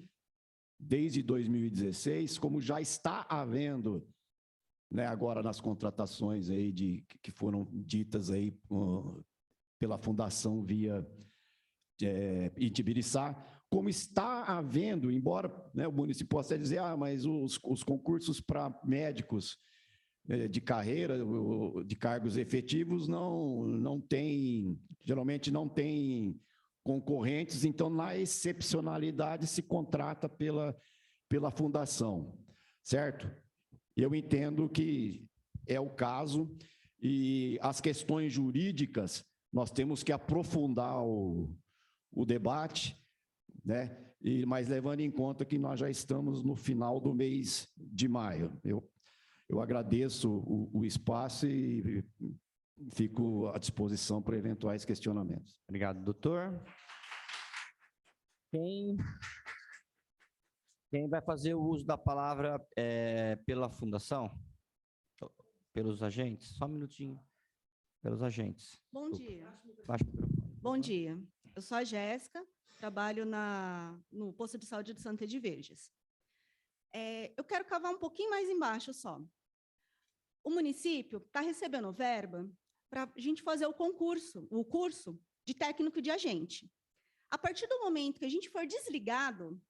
desde 2016, como já está havendo, né, agora nas contratações aí que foram ditas aí pela Fundação via Itibiriçá, como está havendo, embora, né, o município possa dizer, mas os concursos para médicos de carreira, de cargos efetivos, não tem, geralmente não tem concorrentes, então, na excepcionalidade, se contrata pela fundação, certo? Eu entendo que é o caso, e as questões jurídicas, nós temos que aprofundar o debate, né? Mas levando em conta que nós já estamos no final do mês de maio. Eu agradeço o espaço e fico à disposição para eventuais questionamentos. Obrigado, doutor. Quem vai fazer o uso da palavra pela fundação? Pelos agentes? Só um minutinho. Pelos agentes. Bom dia. Baixa o microfone. Bom dia. Eu sou a Jéssica, trabalho no posto de saúde de Santa Edviges. Eu quero cavar um pouquinho mais embaixo só. O município está recebendo verba para a gente fazer o curso de técnico de agente. A partir do momento que a gente for desligado,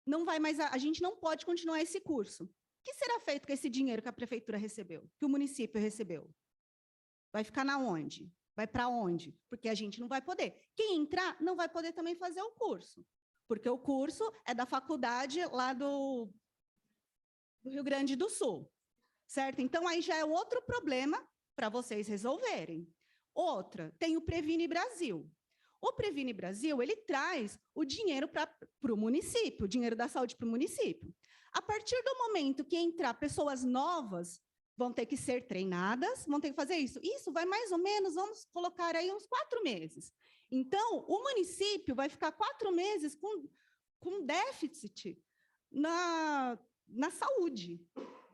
não vai mais, a gente não pode continuar esse curso. O que será feito com esse dinheiro que a prefeitura recebeu, que o município recebeu? Vai ficar na onde? Vai para onde? Porque a gente não vai poder. Quem entrar não vai poder também fazer o curso, porque o curso é da faculdade lá do Rio Grande do Sul, certo? Então, aí já é outro problema para vocês resolverem. Outra, tem o Previne Brasil. O Previne Brasil, ele traz o dinheiro para o município, o dinheiro da saúde para o município. A partir do momento que entrar pessoas novas, vão ter que ser treinadas, vão ter que fazer isso. Isso vai mais ou menos, vamos colocar aí uns 4 meses. Então, o município vai ficar 4 meses com déficit na saúde.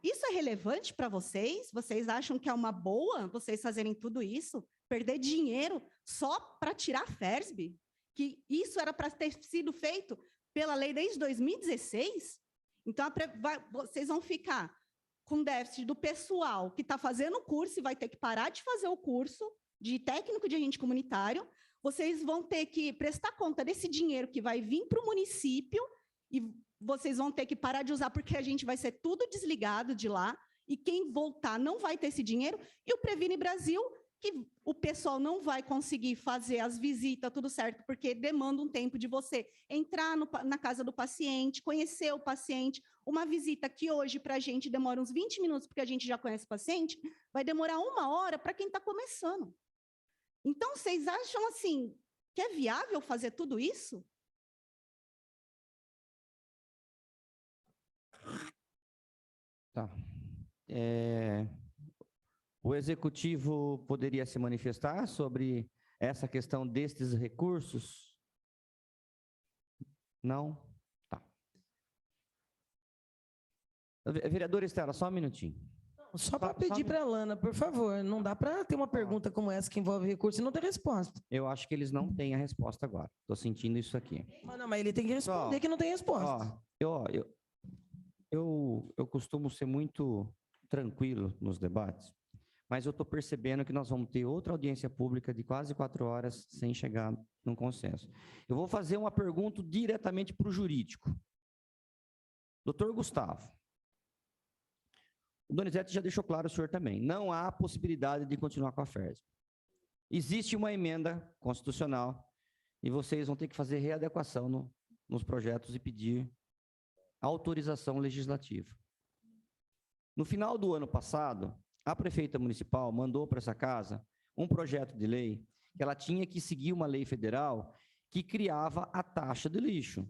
Isso é relevante para vocês? Vocês acham que é uma boa vocês fazerem tudo isso? Perder dinheiro só para tirar a FERSB? Que isso era para ter sido feito pela lei desde 2016? Então, vocês vão ficar com déficit do pessoal que está fazendo o curso e vai ter que parar de fazer o curso de técnico de agente comunitário. Vocês vão ter que prestar conta desse dinheiro que vai vir para o município e vocês vão ter que parar de usar porque a gente vai ser tudo desligado de lá e quem voltar não vai ter esse dinheiro. E o Previne Brasil, que o pessoal não vai conseguir fazer as visitas, tudo certo, porque demanda um tempo de você entrar na casa do paciente, conhecer o paciente. Uma visita que hoje, para a gente, demora uns 20 minutos, porque a gente já conhece o paciente, vai demorar 1 hora para quem está começando. Então, vocês acham, assim, que é viável fazer tudo isso? Tá. O executivo poderia se manifestar sobre essa questão destes recursos? Não? Tá. Vereadora Estela, só um minutinho. Só para pedir para a Lana, por favor, não dá para ter uma pergunta como essa que envolve recurso e não ter resposta. Eu acho que eles não têm a resposta agora. Estou sentindo isso aqui. Mas ele tem que responder que não tem resposta. Eu costumo ser muito tranquilo nos debates, mas eu estou percebendo que nós vamos ter outra audiência pública de quase 4 horas sem chegar num consenso. Eu vou fazer uma pergunta diretamente para o jurídico. Doutor Gustavo, o Donizete já deixou claro, o senhor também, não há possibilidade de continuar com a FERSB. Existe uma emenda constitucional e vocês vão ter que fazer readequação nos projetos e pedir autorização legislativa. No final do ano passado, A prefeita municipal mandou para essa casa um projeto de lei que ela tinha que seguir uma lei federal que criava a taxa de lixo.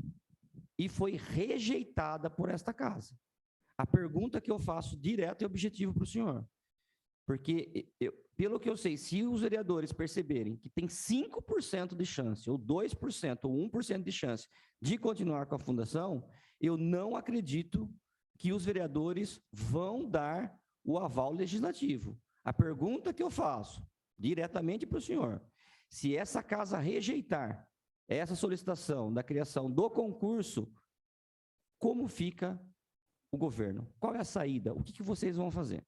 E foi rejeitada por esta casa. A pergunta que eu faço direto e objetivo para o senhor, porque, pelo que eu sei, se os vereadores perceberem que tem 5% de chance, ou 2%, ou 1% de chance de continuar com a fundação, eu não acredito que os vereadores vão dar o aval legislativo. A pergunta que eu faço, diretamente para o senhor, se essa casa rejeitar essa solicitação da criação do concurso, como fica o governo? Qual é a saída? O que vocês vão fazer?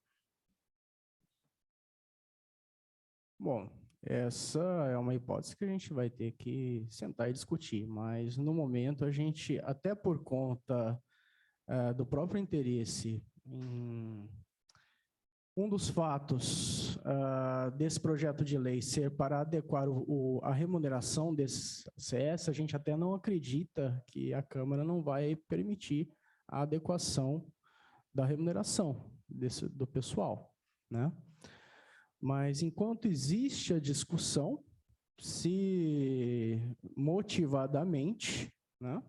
Bom, essa é uma hipótese que a gente vai ter que sentar e discutir, mas no momento a gente, até por conta do próprio interesse em um dos fatos desse projeto de lei ser para adequar a remuneração desse CS, a gente até não acredita que a Câmara não vai permitir a adequação da remuneração do pessoal, né? Mas enquanto existe a discussão, se motivadamente, né,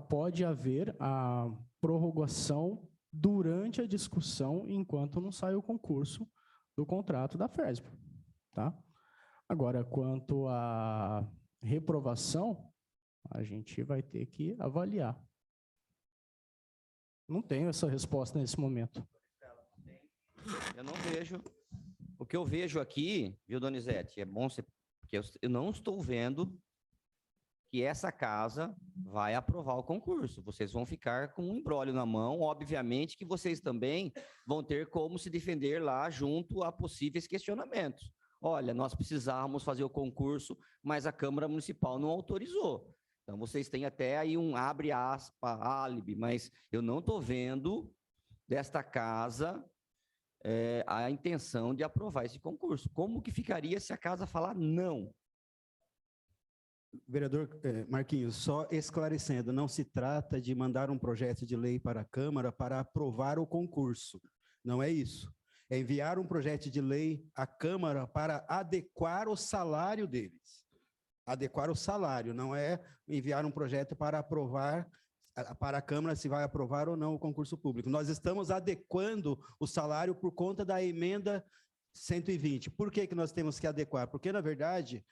pode haver a prorrogação durante a discussão, enquanto não sai o concurso do contrato da FERSB, tá? Agora, quanto à reprovação, a gente vai ter que avaliar. Não tenho essa resposta nesse momento. Eu não vejo. O que eu vejo aqui, viu, Donizete, é bom você, porque eu não estou vendo que essa casa vai aprovar o concurso. Vocês vão ficar com um imbróglio na mão, obviamente que vocês também vão ter como se defender lá junto a possíveis questionamentos. Olha, nós precisávamos fazer o concurso, mas a Câmara Municipal não autorizou. Então, vocês têm até aí um abre aspas, álibi, mas eu não estou vendo desta casa a intenção de aprovar esse concurso. Como que ficaria se a casa falar não? Vereador Marquinhos, só esclarecendo, não se trata de mandar um projeto de lei para a Câmara para aprovar o concurso. Não é isso. É enviar um projeto de lei à Câmara para adequar o salário deles. Adequar o salário, não é enviar um projeto para aprovar para a Câmara se vai aprovar ou não o concurso público. Nós estamos adequando o salário por conta da emenda 120. Por que nós temos que adequar? Porque, na verdade,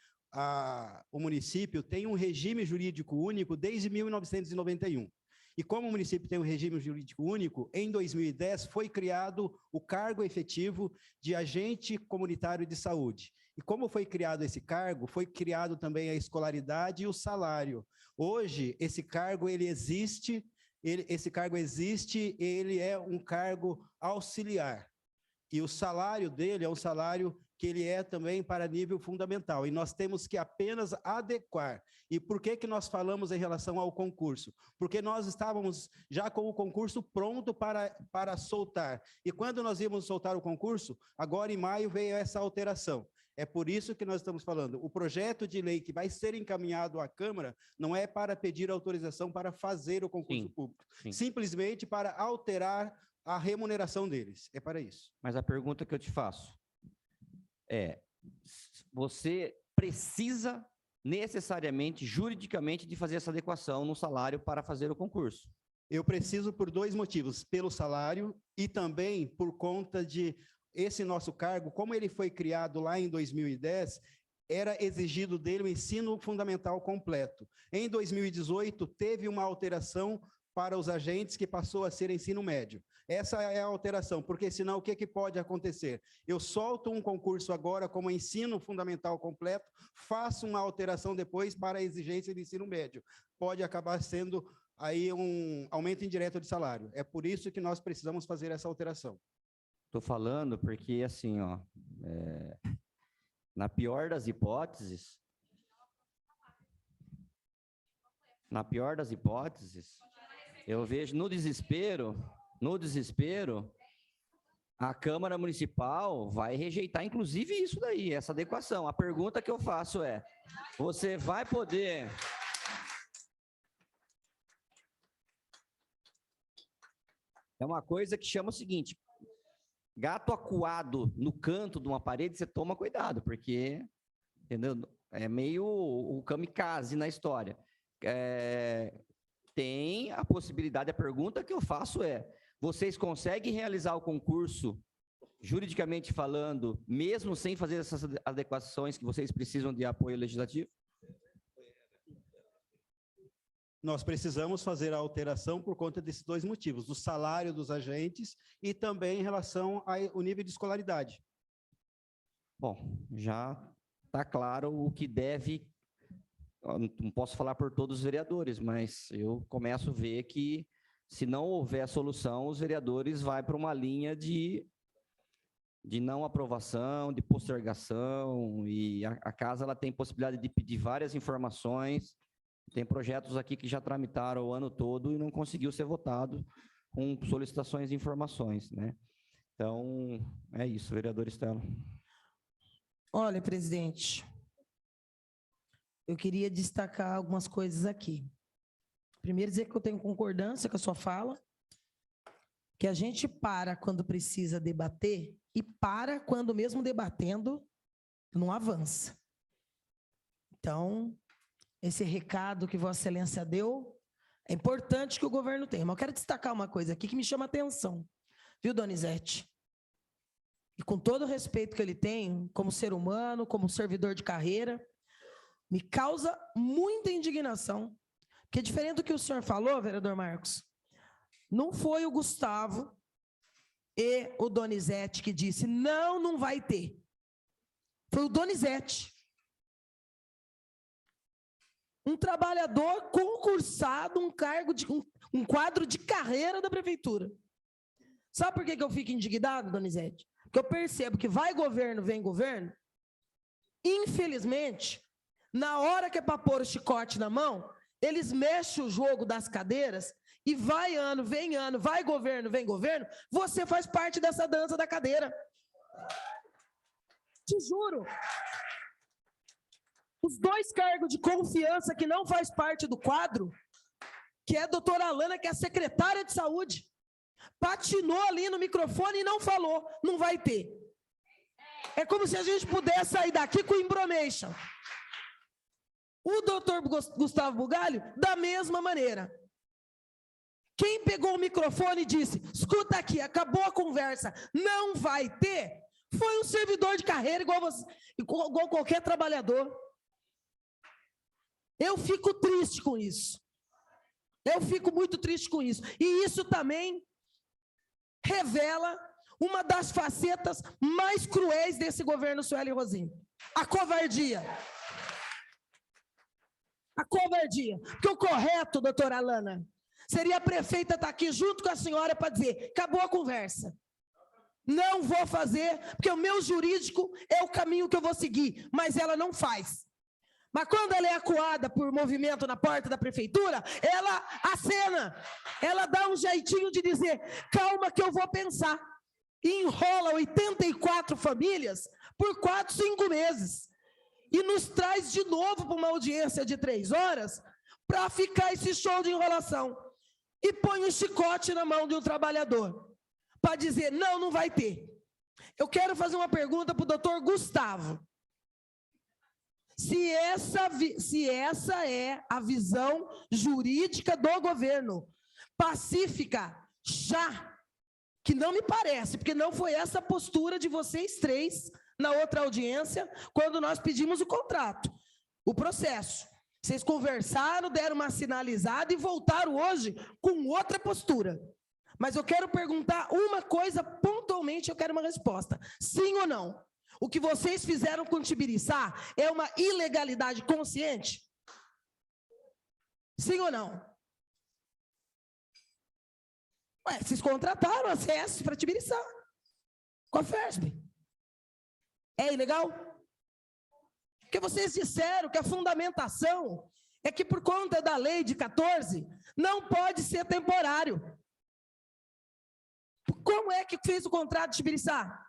o município tem um regime jurídico único desde 1991. E como o município tem um regime jurídico único, em 2010 foi criado o cargo efetivo de agente comunitário de saúde. E como foi criado esse cargo, foi criado também a escolaridade e o salário. Hoje, esse cargo existe, ele é um cargo auxiliar. E o salário dele é um salário que ele é também para nível fundamental. E nós temos que apenas adequar. E por que nós falamos em relação ao concurso? Porque nós estávamos já com o concurso pronto para soltar. E quando nós íamos soltar o concurso, agora em maio veio essa alteração. É por isso que nós estamos falando. O projeto de lei que vai ser encaminhado à Câmara não é para pedir autorização para fazer o concurso público. Sim. Simplesmente para alterar a remuneração deles. É para isso. Mas a pergunta que eu te faço é: você precisa necessariamente, juridicamente, de fazer essa adequação no salário para fazer o concurso? Eu preciso por dois motivos: pelo salário e também por conta de esse nosso cargo, como ele foi criado lá em 2010, era exigido dele o ensino fundamental completo. Em 2018, teve uma alteração para os agentes que passou a ser ensino médio. Essa é a alteração, porque senão o que pode acontecer? Eu solto um concurso agora como ensino fundamental completo, faço uma alteração depois para a exigência de ensino médio. Pode acabar sendo aí um aumento indireto de salário. É por isso que nós precisamos fazer essa alteração. Estou falando porque, assim, ó, na pior das hipóteses, eu vejo no desespero, a Câmara Municipal vai rejeitar, inclusive, isso daí, essa adequação. A pergunta que eu faço é: você vai poder... É uma coisa que chama o seguinte: gato acuado no canto de uma parede, você toma cuidado, porque, entendeu? É meio o kamikaze na história. Tem a possibilidade, a pergunta que eu faço é, vocês conseguem realizar o concurso, juridicamente falando, mesmo sem fazer essas adequações que vocês precisam de apoio legislativo? Nós precisamos fazer a alteração por conta desses dois motivos, do salário dos agentes e também em relação ao nível de escolaridade. Bom, já está claro o que deve, não posso falar por todos os vereadores, mas eu começo a ver que, se não houver solução, os vereadores vão para uma linha de não aprovação, de postergação, e a casa ela tem possibilidade de pedir várias informações. Tem projetos aqui que já tramitaram o ano todo e não conseguiu ser votado com solicitações de informações, né? Então, é isso, vereador Estela. Olha, presidente, eu queria destacar algumas coisas aqui. Primeiro, dizer que eu tenho concordância com a sua fala, que a gente para quando precisa debater e para quando, mesmo debatendo, não avança. Então, esse recado que Vossa Excelência deu, é importante que o governo tenha. Mas eu quero destacar uma coisa aqui que me chama a atenção, viu, Donizete? E com todo o respeito que ele tem, como ser humano, como servidor de carreira, me causa muita indignação. Porque, diferente do que o senhor falou, vereador Marcos, não foi o Gustavo e o Donizete que disse, não vai ter. Foi o Donizete. Um trabalhador concursado, um quadro de carreira da prefeitura. Sabe por que eu fico indignado, Donizete? Porque eu percebo que vai governo, vem governo. Infelizmente, na hora que é para pôr o chicote na mão, eles mexem o jogo das cadeiras e vai ano, vai governo, vem governo, você faz parte dessa dança da cadeira. Te juro. Os dois cargos de confiança que não faz parte do quadro, que é a doutora Alana, que é a secretária de saúde, patinou ali no microfone e não falou, não vai ter. É como se a gente pudesse sair daqui com embromation. O doutor Gustavo Bugalho, da mesma maneira. Quem pegou o microfone e disse, escuta aqui, acabou a conversa, não vai ter, foi um servidor de carreira igual qualquer trabalhador. Eu fico triste com isso. Eu fico muito triste com isso. E isso também revela uma das facetas mais cruéis desse governo Sueli Rosim. A covardia. A covardia. Porque o correto, doutora Alana, seria a prefeita estar aqui junto com a senhora para dizer, acabou a conversa. Não vou fazer, porque o meu jurídico é o caminho que eu vou seguir, mas ela não faz. Mas quando ela é acuada por movimento na porta da prefeitura, ela acena, ela dá um jeitinho de dizer, calma que eu vou pensar. E enrola 84 famílias por 4, 5 meses. E nos traz de novo para uma audiência de 3 horas para ficar esse show de enrolação. E põe um chicote na mão de um trabalhador para dizer, não vai ter. Eu quero fazer uma pergunta para o doutor Gustavo. Se essa é a visão jurídica do governo, pacífica, já, que não me parece, porque não foi essa a postura de vocês três na outra audiência, quando nós pedimos o contrato, o processo. Vocês conversaram, deram uma sinalizada e voltaram hoje com outra postura. Mas eu quero perguntar uma coisa pontualmente, eu quero uma resposta. Sim ou não? O que vocês fizeram com Tibiriçá é uma ilegalidade consciente? Sim ou não? Ué, vocês contrataram acesso para Tibiriçá com a FERSB. É ilegal? Porque vocês disseram que a fundamentação é que por conta da lei de 14 não pode ser temporário. Como é que fez o contrato de Tibiriçá?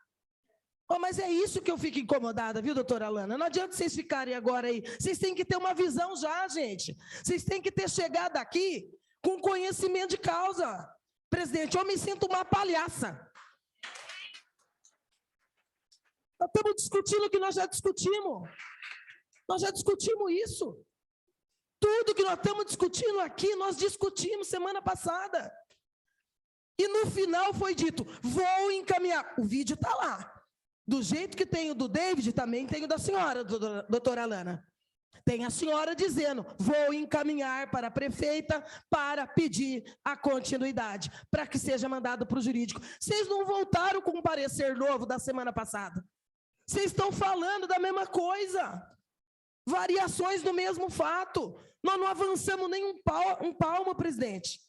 Oh, mas é isso que eu fico incomodada, viu, doutora Alana? Não adianta vocês ficarem agora aí. Vocês têm que ter uma visão já, gente. Vocês têm que ter chegado aqui com conhecimento de causa. Presidente, eu me sinto uma palhaça. estamos discutindo o que nós já discutimos. Nós já discutimos isso. Tudo que nós estamos discutindo aqui, nós discutimos semana passada. E no final foi dito, vou encaminhar. O vídeo está lá. Do jeito que tem o do David, também tem o da senhora, doutora Alana. Tem a senhora dizendo, vou encaminhar para a prefeita para pedir a continuidade, para que seja mandado para o jurídico. Vocês não voltaram com um parecer novo da semana passada. Vocês estão falando da mesma coisa. Variações do mesmo fato. Nós não avançamos nem um palmo, presidente.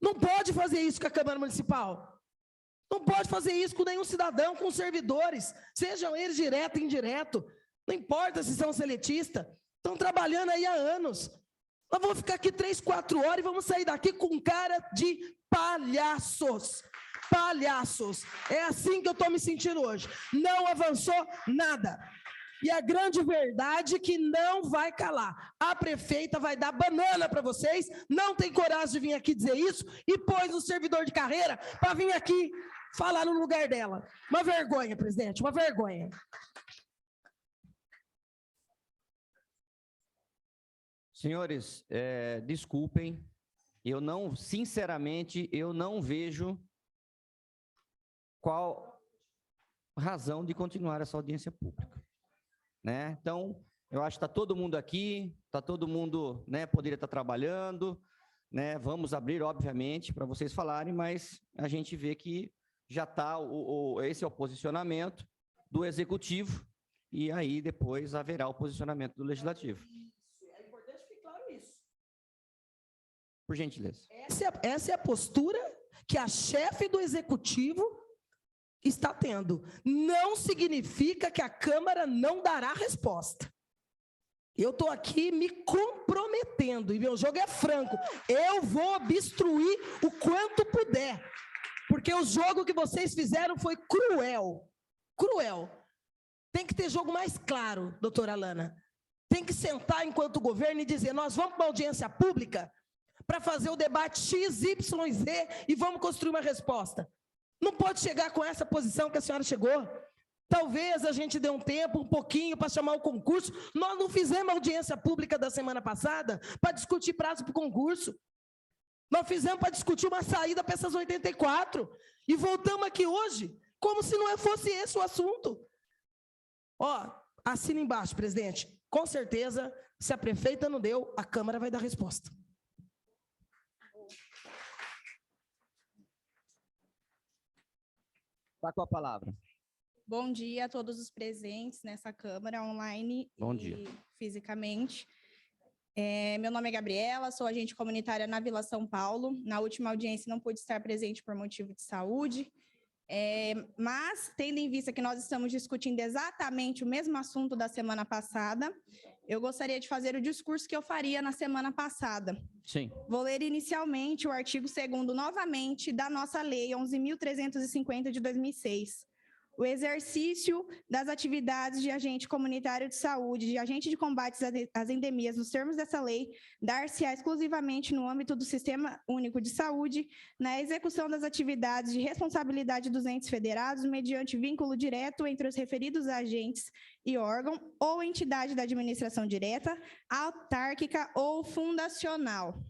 Não pode fazer isso com a Câmara Municipal. Não pode fazer isso com nenhum cidadão, com servidores, sejam eles direto ou indireto. Não importa se são seletistas. Estão trabalhando aí há anos. Nós vamos ficar aqui 3, 4 horas e vamos sair daqui com cara de palhaços. Palhaços. É assim que eu estou me sentindo hoje. Não avançou nada. E a grande verdade é que não vai calar. A prefeita vai dar banana para vocês, não tem coragem de vir aqui dizer isso, e pôs um servidor de carreira para vir aqui falar no lugar dela. Uma vergonha, presidente, uma vergonha. Senhores, desculpem, sinceramente, eu não vejo qual razão de continuar essa audiência pública. Né? Então, eu acho que está todo mundo aqui, está todo mundo, né, poderia estar trabalhando, né? Vamos abrir, obviamente, para vocês falarem, mas a gente vê que já está, esse é o posicionamento do Executivo, e aí depois haverá o posicionamento do Legislativo. É importante ficar claro isso. Por gentileza. Essa é a postura que a chefe do Executivo está tendo. Não significa que a Câmara não dará resposta. Eu estou aqui me comprometendo, e meu jogo é franco. Eu vou obstruir o quanto puder, porque o jogo que vocês fizeram foi cruel. Cruel. Tem que ter jogo mais claro, doutora Alana. Tem que sentar enquanto governo e dizer, nós vamos para uma audiência pública para fazer o debate X, Y, Z e vamos construir uma resposta. Não pode chegar com essa posição que a senhora chegou. Talvez a gente dê um tempo, um pouquinho, para chamar o concurso. Nós não fizemos audiência pública da semana passada para discutir prazo para o concurso. Nós fizemos para discutir uma saída para essas 84. E voltamos aqui hoje, como se não fosse esse o assunto. Ó, assina embaixo, presidente. Com certeza, se a prefeita não deu, a Câmara vai dar resposta. Está com a palavra. Bom dia a todos os presentes nessa Câmara, online e fisicamente. Meu nome é Gabriela, sou agente comunitária na Vila São Paulo. Na última audiência não pude estar presente por motivo de saúde, mas, tendo em vista que nós estamos discutindo exatamente o mesmo assunto da semana passada, eu gostaria de fazer o discurso que eu faria na semana passada. Sim. Vou ler inicialmente o artigo 2º, novamente, da nossa Lei 11.350 de 2006. O exercício das atividades de agente comunitário de saúde, de agente de combate às endemias, nos termos dessa lei, dar-se-á exclusivamente no âmbito do Sistema Único de Saúde, na execução das atividades de responsabilidade dos entes federados, mediante vínculo direto entre os referidos agentes e órgão ou entidade da administração direta, autárquica ou fundacional.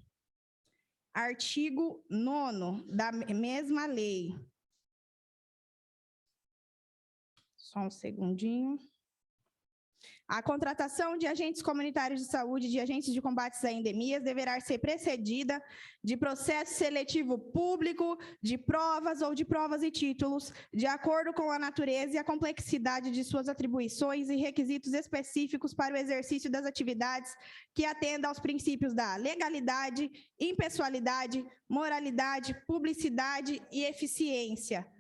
Artigo 9º da mesma lei. Só um segundinho. A contratação de agentes comunitários de saúde e de agentes de combates a endemias deverá ser precedida de processo seletivo público, de provas ou de provas e títulos, de acordo com a natureza e a complexidade de suas atribuições e requisitos específicos para o exercício das atividades que atendam aos princípios da legalidade, impessoalidade, moralidade, publicidade e eficiência.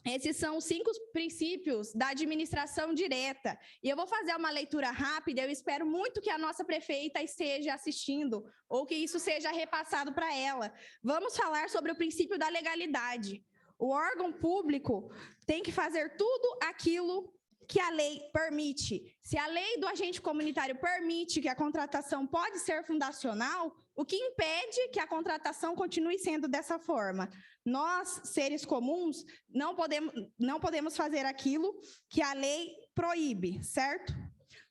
Esses são os 5 princípios da administração direta. E eu vou fazer uma leitura rápida, eu espero muito que a nossa prefeita esteja assistindo, ou que isso seja repassado para ela. Vamos falar sobre o princípio da legalidade. O órgão público tem que fazer tudo aquilo que a lei permite. Se a lei do agente comunitário permite que a contratação pode ser fundacional, o que impede que a contratação continue sendo dessa forma? Nós, seres comuns, não podemos fazer aquilo que a lei proíbe, certo?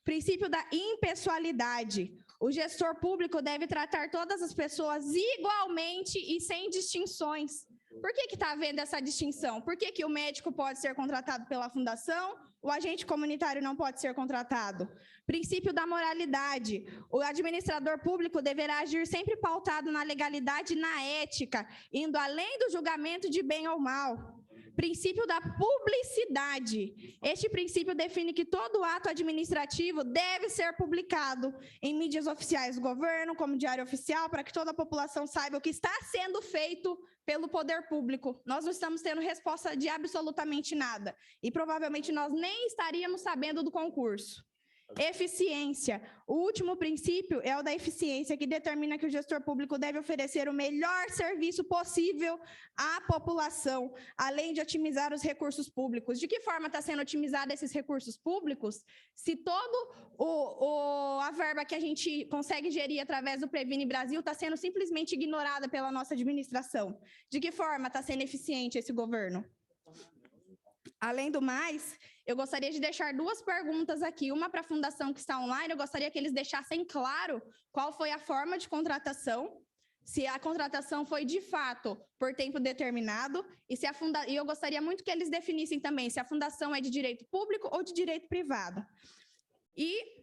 Princípio da impessoalidade. O gestor público deve tratar todas as pessoas igualmente e sem distinções. Por que está havendo essa distinção? Por que o médico pode ser contratado pela fundação, o agente comunitário não pode ser contratado? Princípio da moralidade. O administrador público deverá agir sempre pautado na legalidade e na ética, indo além do julgamento de bem ou mal. Princípio da publicidade. Este princípio define que todo ato administrativo deve ser publicado em mídias oficiais do governo, como diário oficial, para que toda a população saiba o que está sendo feito pelo poder público. Nós não estamos tendo resposta de absolutamente nada. E provavelmente nós nem estaríamos sabendo do concurso. Eficiência. O último princípio é o da eficiência, que determina que o gestor público deve oferecer o melhor serviço possível à população, além de otimizar os recursos públicos. De que forma está sendo otimizado esses recursos públicos? Se toda a verba que a gente consegue gerir através do Previne Brasil está sendo simplesmente ignorada pela nossa administração. De que forma está sendo eficiente esse governo? Além do mais, eu gostaria de deixar duas perguntas aqui. Uma para a fundação que está online, eu gostaria que eles deixassem claro qual foi a forma de contratação, se a contratação foi de fato por tempo determinado, e eu gostaria muito que eles definissem também se a fundação é de direito público ou de direito privado. E,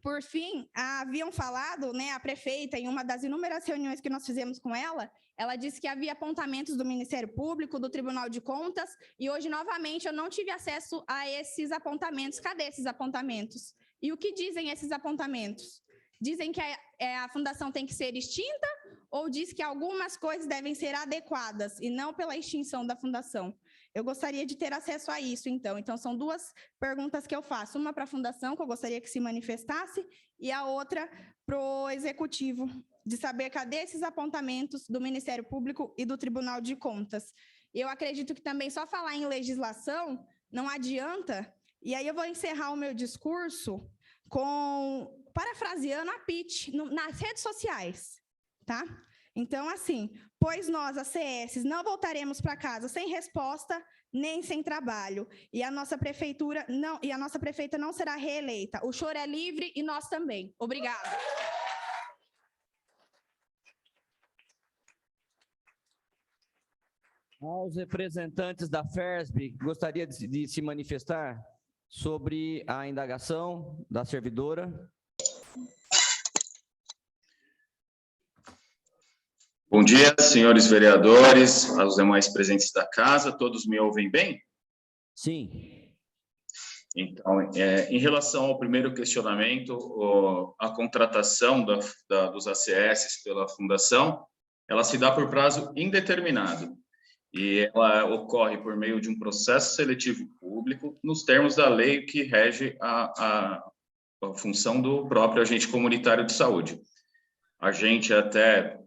por fim, haviam falado, né, a prefeita, em uma das inúmeras reuniões que nós fizemos com ela disse que havia apontamentos do Ministério Público, do Tribunal de Contas, e hoje, novamente, eu não tive acesso a esses apontamentos. Cadê esses apontamentos? E o que dizem esses apontamentos? Dizem que a fundação tem que ser extinta ou diz que algumas coisas devem ser adequadas e não pela extinção da fundação? Eu gostaria de ter acesso a isso, então. Então, são duas perguntas que eu faço. Uma para a fundação, que eu gostaria que se manifestasse, e a outra para o executivo, de saber cadê esses apontamentos do Ministério Público e do Tribunal de Contas. Eu acredito que também só falar em legislação não adianta, e aí eu vou encerrar o meu discurso parafraseando a Pitty nas redes sociais, tá? Então, assim, pois nós, as CS, não voltaremos para casa sem resposta nem sem trabalho, e a nossa prefeita não será reeleita. O choro é livre e nós também. Obrigada. Aos representantes da FERSB, gostaria de se manifestar sobre a indagação da servidora. Bom dia, senhores vereadores, aos demais presentes da casa, todos me ouvem bem? Sim. Então, em relação ao primeiro questionamento, a contratação dos ACS pela Fundação, ela se dá por prazo indeterminado e ela ocorre por meio de um processo seletivo público nos termos da lei que rege a função do próprio agente comunitário de saúde. A gente até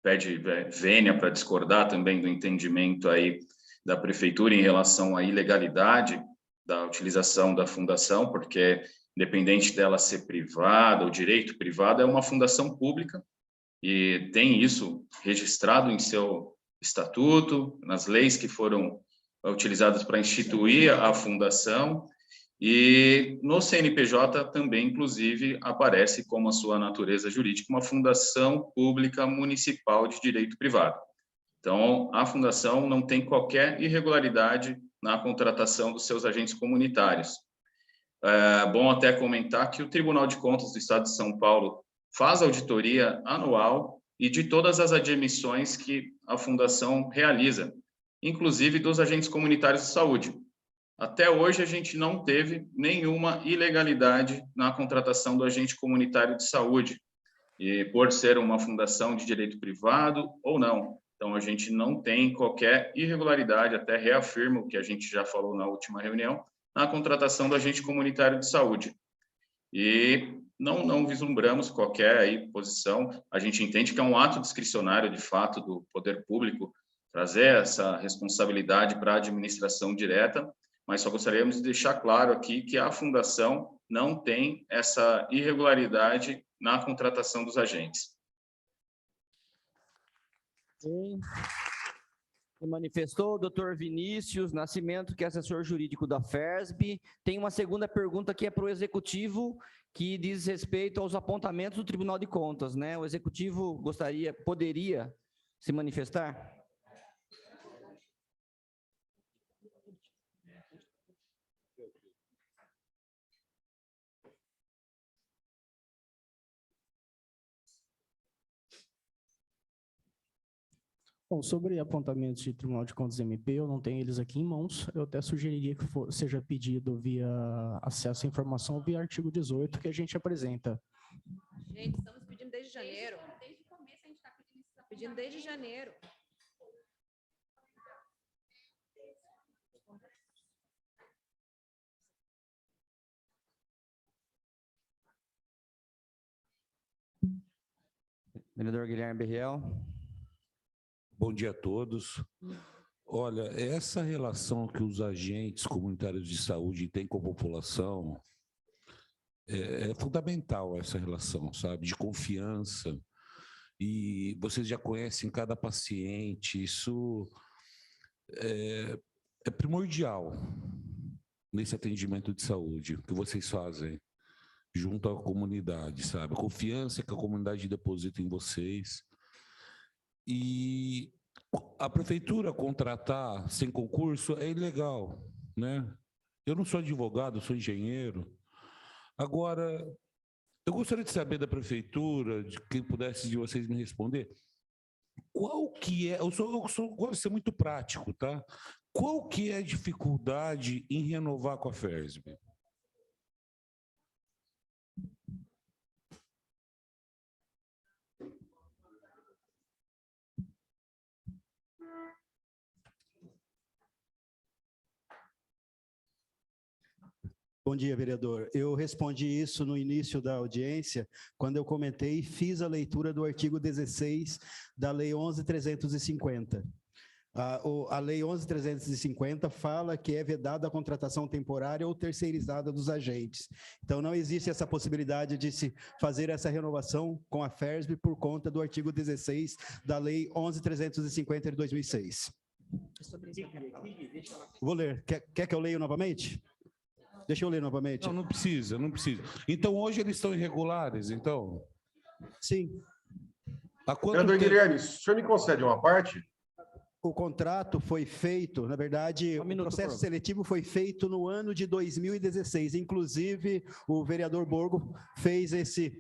pede vênia para discordar também do entendimento aí da prefeitura em relação à ilegalidade da utilização da fundação, porque independente dela ser privada ou direito privado, é uma fundação pública e tem isso registrado em seu estatuto, nas leis que foram utilizadas para instituir a fundação, e no CNPJ também, inclusive, aparece como a sua natureza jurídica uma fundação pública municipal de direito privado. Então, a fundação não tem qualquer irregularidade na contratação dos seus agentes comunitários. É bom até comentar que o Tribunal de Contas do Estado de São Paulo faz auditoria anual e de todas as admissões que a fundação realiza, inclusive dos agentes comunitários de saúde. Até hoje, a gente não teve nenhuma ilegalidade na contratação do agente comunitário de saúde, e por ser uma fundação de direito privado ou não. Então, a gente não tem qualquer irregularidade, até reafirmo o que a gente já falou na última reunião, na contratação do agente comunitário de saúde. E não vislumbramos qualquer aí posição. A gente entende que é um ato discricionário, de fato, do poder público trazer essa responsabilidade para a administração direta, mas só gostaríamos de deixar claro aqui que a fundação não tem essa irregularidade na contratação dos agentes. Se manifestou o doutor Vinícius Nascimento, que é assessor jurídico da FERSB. Tem uma segunda pergunta que é para o Executivo, que diz respeito aos apontamentos do Tribunal de Contas, né? O Executivo poderia se manifestar? Bom, sobre apontamentos de Tribunal de Contas MP, eu não tenho eles aqui em mãos. Eu até sugeriria que seja pedido via acesso à informação via artigo 18, que a gente apresenta. Gente, estamos pedindo desde janeiro. Desde o começo a gente está pedindo isso. Pedindo desde janeiro. Vereador Guilherme Berriel. Bom dia a todos. Olha, essa relação que os agentes comunitários de saúde têm com a população é fundamental, essa relação, sabe, de confiança. E vocês já conhecem cada paciente, isso é primordial nesse atendimento de saúde que vocês fazem junto à comunidade, sabe? A confiança que a comunidade deposita em vocês. E a prefeitura contratar sem concurso é ilegal, né? Eu não sou advogado, sou engenheiro. Agora, eu gostaria de saber da prefeitura, de quem pudesse de vocês me responder, qual que é, eu gosto de ser muito prático, tá? Qual que é a dificuldade em renovar com a FERSB? Bom dia, vereador. Eu respondi isso no início da audiência, quando eu comentei e fiz a leitura do artigo 16 da Lei 11.350. A Lei 11.350 fala que é vedada a contratação temporária ou terceirizada dos agentes. Então, não existe essa possibilidade de se fazer essa renovação com a FERSB por conta do artigo 16 da Lei 11.350 de 2006. Vou ler. Quer que eu leia novamente? Deixa eu ler novamente. Não precisa, não precisa. Então, hoje eles estão irregulares, então? Sim. Vereador Guilherme, o senhor me concede uma parte? O contrato foi feito, na verdade, o processo seletivo foi feito no ano de 2016. Inclusive, o vereador Borgo fez esse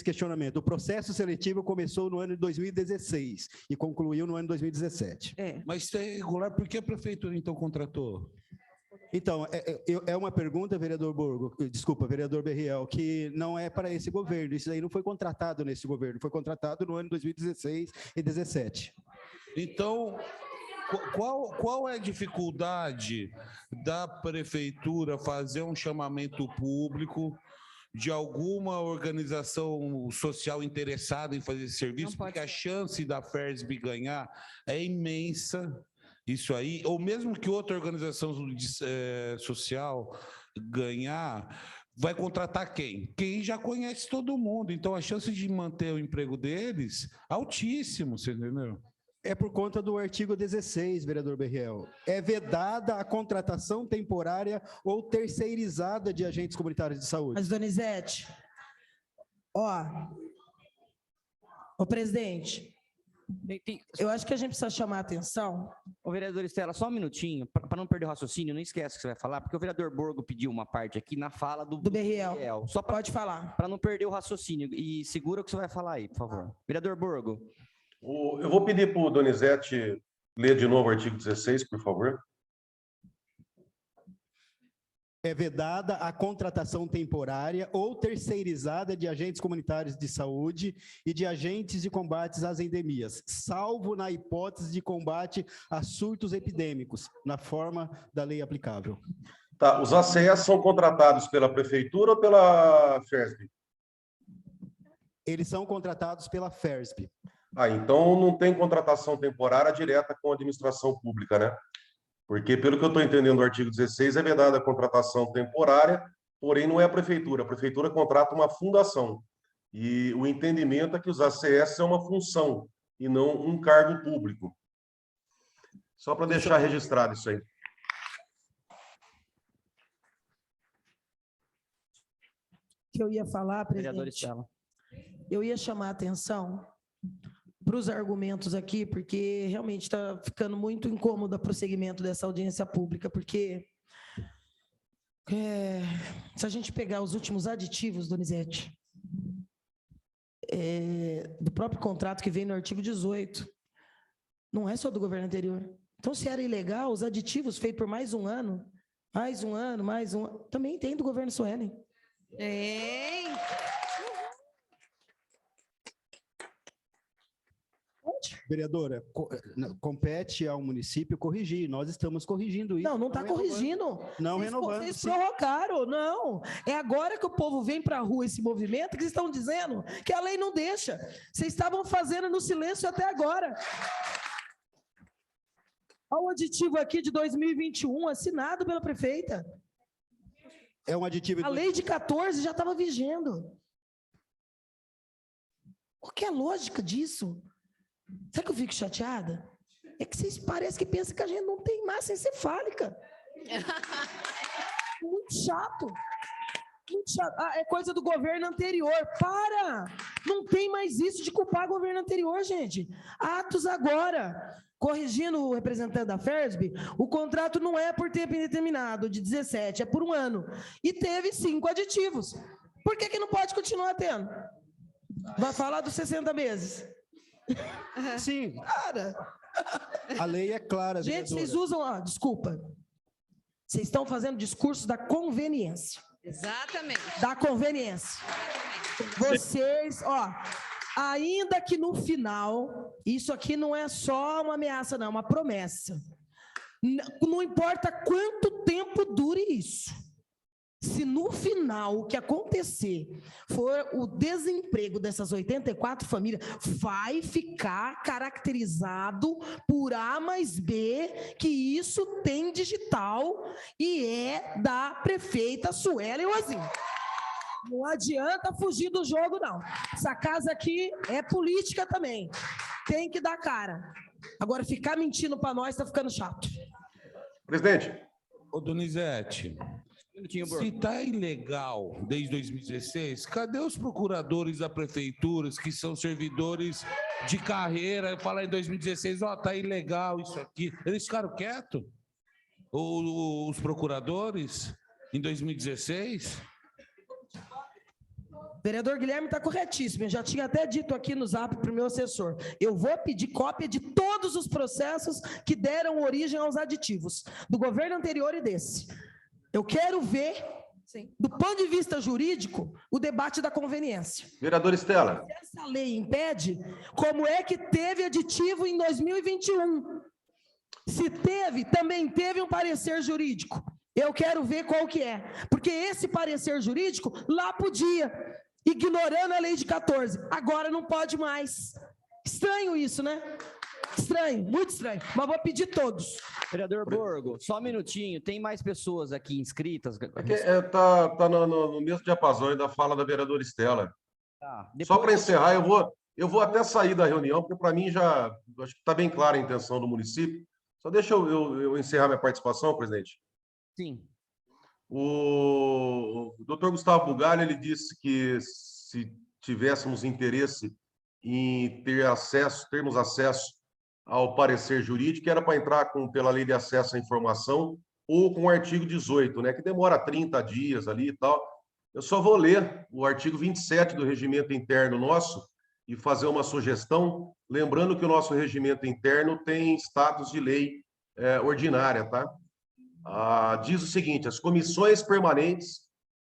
questionamento. O processo seletivo começou no ano de 2016 e concluiu no ano de 2017. Mas se é irregular, por que a prefeitura, então, contratou? Então, é uma pergunta, vereador Borgo, desculpa, vereador Berriel, que não é para esse governo. Isso aí não foi contratado nesse governo, foi contratado no ano de 2016 e 2017. Então, qual é a dificuldade da prefeitura fazer um chamamento público de alguma organização social interessada em fazer esse serviço? Porque a chance da FERSB ganhar é imensa. Isso aí, ou mesmo que outra organização social ganhar, vai contratar quem? Quem já conhece todo mundo. Então, a chance de manter o emprego deles é altíssimo, você entendeu? É por conta do artigo 16, vereador Berriel. É vedada a contratação temporária ou terceirizada de agentes comunitários de saúde. Mas, Donizete, presidente, eu acho que a gente precisa chamar a atenção. Ô, vereador Estela, só um minutinho, para não perder o raciocínio, não esquece o que você vai falar, porque o vereador Borgo pediu uma parte aqui na fala do Berriel. Só pode falar. Para não perder o raciocínio. E segura o que você vai falar aí, por favor. Vereador Borgo. Eu vou pedir para o Donizete ler de novo o artigo 16, por favor. É vedada a contratação temporária ou terceirizada de agentes comunitários de saúde e de agentes de combate às endemias, salvo na hipótese de combate a surtos epidêmicos, na forma da lei aplicável. Tá, os ACS são contratados pela prefeitura ou pela FERSB? Eles são contratados pela FERSB. Então não tem contratação temporária direta com a administração pública, né? Porque, pelo que eu estou entendendo do artigo 16, é vedada a contratação temporária, porém não é a prefeitura contrata uma fundação. E o entendimento é que os ACS é uma função e não um cargo público. Só para deixar registrado isso aí. Que eu ia falar, Vereador presidente, Estela. eu ia chamar a atenção para os argumentos aqui, porque realmente está ficando muito incômodo o prosseguimento dessa audiência pública, porque se a gente pegar os últimos aditivos, Donizete, do próprio contrato que vem no artigo 18, não é só do governo anterior. Então, se era ilegal, os aditivos feitos por mais um ano, também tem do governo Suelen. Tem. Vereadora, compete ao município corrigir. Nós estamos corrigindo isso. Não está corrigindo. Não renovando. Vocês prorrogaram, não. É agora que o povo vem para a rua, esse movimento, que vocês estão dizendo que a lei não deixa. Vocês estavam fazendo no silêncio até agora. Olha o aditivo aqui de 2021, assinado pela prefeita. É um aditivo... A lei de 14 já estava vigendo. Qual que é a lógica disso? Sabe que eu fico chateada? É que vocês parecem que pensam que a gente não tem massa encefálica. Muito chato. Muito chato. Ah, é coisa do governo anterior. Para! Não tem mais isso de culpar o governo anterior, gente. Atos agora. Corrigindo o representante da FERSB, o contrato não é por tempo indeterminado, de 17, é por um ano. E teve 5 aditivos. Por que não pode continuar tendo? Vai falar dos 60 meses. Sim. Cara. A lei é clara, gente, vereadora. vocês usam... desculpa. Vocês estão fazendo discurso da conveniência. Exatamente. Da conveniência. Vocês, ainda que no final, isso aqui não é só uma ameaça, não, é uma promessa. Não importa quanto tempo dure isso. Se no final o que acontecer for o desemprego dessas 84 famílias, vai ficar caracterizado por A mais B que isso tem digital e é da prefeita Suelen Wazin. Não adianta fugir do jogo, não. Essa casa aqui é política também. Tem que dar cara. Agora, ficar mentindo para nós está ficando chato. Presidente. Ô, Donizete, se está ilegal desde 2016, cadê os procuradores da prefeitura, que são servidores de carreira? Falar em 2016, está ilegal isso aqui. Eles ficaram quietos? Os procuradores em 2016? Vereador Guilherme está corretíssimo, eu já tinha até dito aqui no zap para o meu assessor. Eu vou pedir cópia de todos os processos que deram origem aos aditivos, do governo anterior e desse. Eu quero ver, do ponto de vista jurídico, o debate da conveniência. Vereador Estela. Se essa lei impede, como é que teve aditivo em 2021? Se teve, também teve um parecer jurídico. Eu quero ver qual que é. Porque esse parecer jurídico lá podia, ignorando a lei de 14. Agora não pode mais. Estranho isso, né? Estranho, muito estranho. Mas vou pedir todos. Vereador Borgo, só um minutinho. Tem mais pessoas aqui inscritas? Tá no mesmo diapasão da fala da vereadora Estela. Só para encerrar, eu vou até sair da reunião, porque para mim já acho que está bem clara a intenção do município. Só deixa eu encerrar minha participação, presidente. Sim. O doutor Gustavo Bugalho, ele disse que se tivéssemos interesse em termos acesso ao parecer jurídico, era para entrar pela lei de acesso à informação ou com o artigo 18, né, que demora 30 dias ali e tal. Eu só vou ler o artigo 27 do regimento interno nosso e fazer uma sugestão, lembrando que o nosso regimento interno tem status de lei ordinária, tá? Diz o seguinte: as comissões permanentes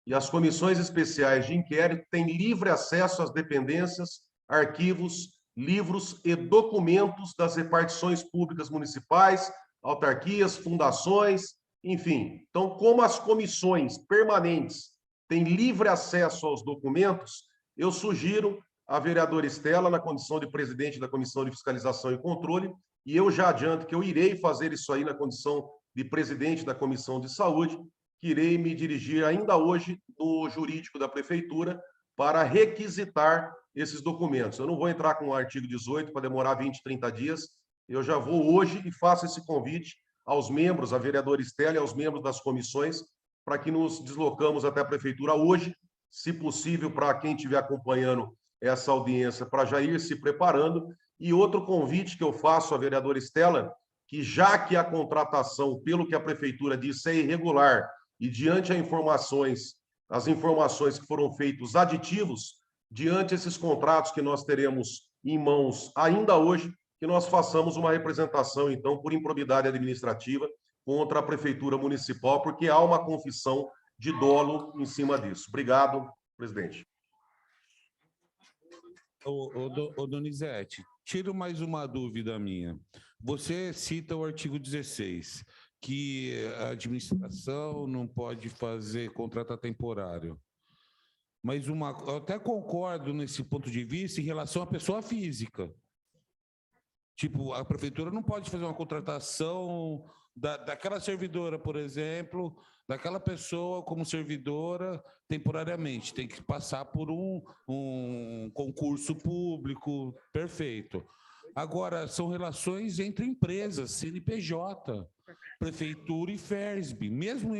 e as comissões especiais de inquérito têm livre acesso às dependências, arquivos, livros e documentos das repartições públicas municipais, autarquias, fundações, enfim. Então, como as comissões permanentes têm livre acesso aos documentos, eu sugiro à vereadora Estela, na condição de presidente da Comissão de Fiscalização e Controle, e eu já adianto que eu irei fazer isso aí na condição de presidente da Comissão de Saúde, que irei me dirigir ainda hoje no jurídico da Prefeitura para requisitar esses documentos. Eu não vou entrar com o artigo 18 para demorar 20, 30 dias, eu já vou hoje e faço esse convite aos membros, à vereadora Estela e aos membros das comissões, para que nos deslocamos até a Prefeitura hoje, se possível, para quem estiver acompanhando essa audiência, para já ir se preparando. E outro convite que eu faço à vereadora Estela, que já que a contratação, pelo que a Prefeitura disse, é irregular, e diante as informações que foram feitos aditivos, diante esses contratos que nós teremos em mãos ainda hoje, que nós façamos uma representação, então, por improbidade administrativa contra a Prefeitura Municipal, porque há uma confissão de dolo em cima disso. Obrigado, presidente. Ô, Donizete, tiro mais uma dúvida minha. Você cita o artigo 16, que a administração não pode contratar temporário. Mas eu até concordo nesse ponto de vista em relação à pessoa física. Tipo, a prefeitura não pode fazer uma contratação daquela servidora, por exemplo, daquela pessoa como servidora temporariamente. Tem que passar por um concurso público, perfeito. Agora, são relações entre empresas, CNPJ, prefeitura e FERSB. Mesmo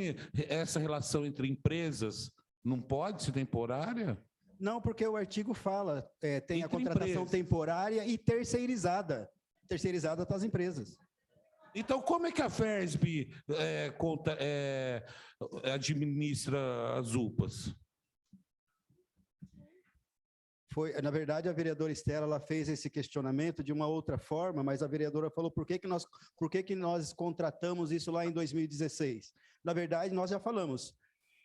essa relação entre empresas não pode ser temporária? Não, porque o artigo fala, tem a contratação temporária e terceirizada. Terceirizada para as empresas. Então, como é que a FERSB administra as UPAs? Na verdade, a vereadora Estela ela fez esse questionamento de uma outra forma, mas a vereadora falou por que nós contratamos isso lá em 2016. Na verdade, nós já falamos.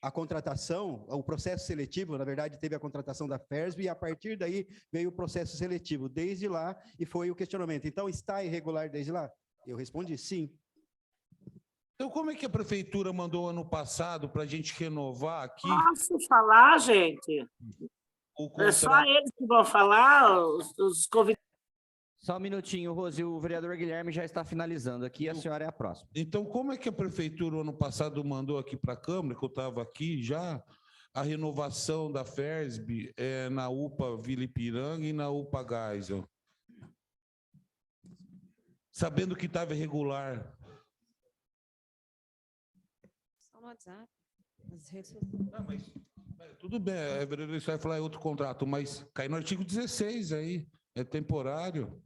A contratação, o processo seletivo, na verdade, teve a contratação da FERSB e, a partir daí, veio o processo seletivo desde lá e foi o questionamento. Então, está irregular desde lá? Eu respondi sim. Então, como é que a prefeitura mandou ano passado para a gente renovar aqui? Posso falar, gente? É só eles que vão falar, os convidados. Só um minutinho, Rose, o vereador Guilherme já está finalizando aqui, a senhora é a próxima. Então, como é que a prefeitura, ano passado, mandou aqui para a Câmara, que eu estava aqui já, a renovação da FERSB na UPA Vila Ipiranga e na UPA Geisel? Sabendo que estava irregular. Só no WhatsApp, nas redes sociais. Não, mas tudo bem, a vereadora vai falar outro contrato, mas cai no artigo 16 aí, é temporário.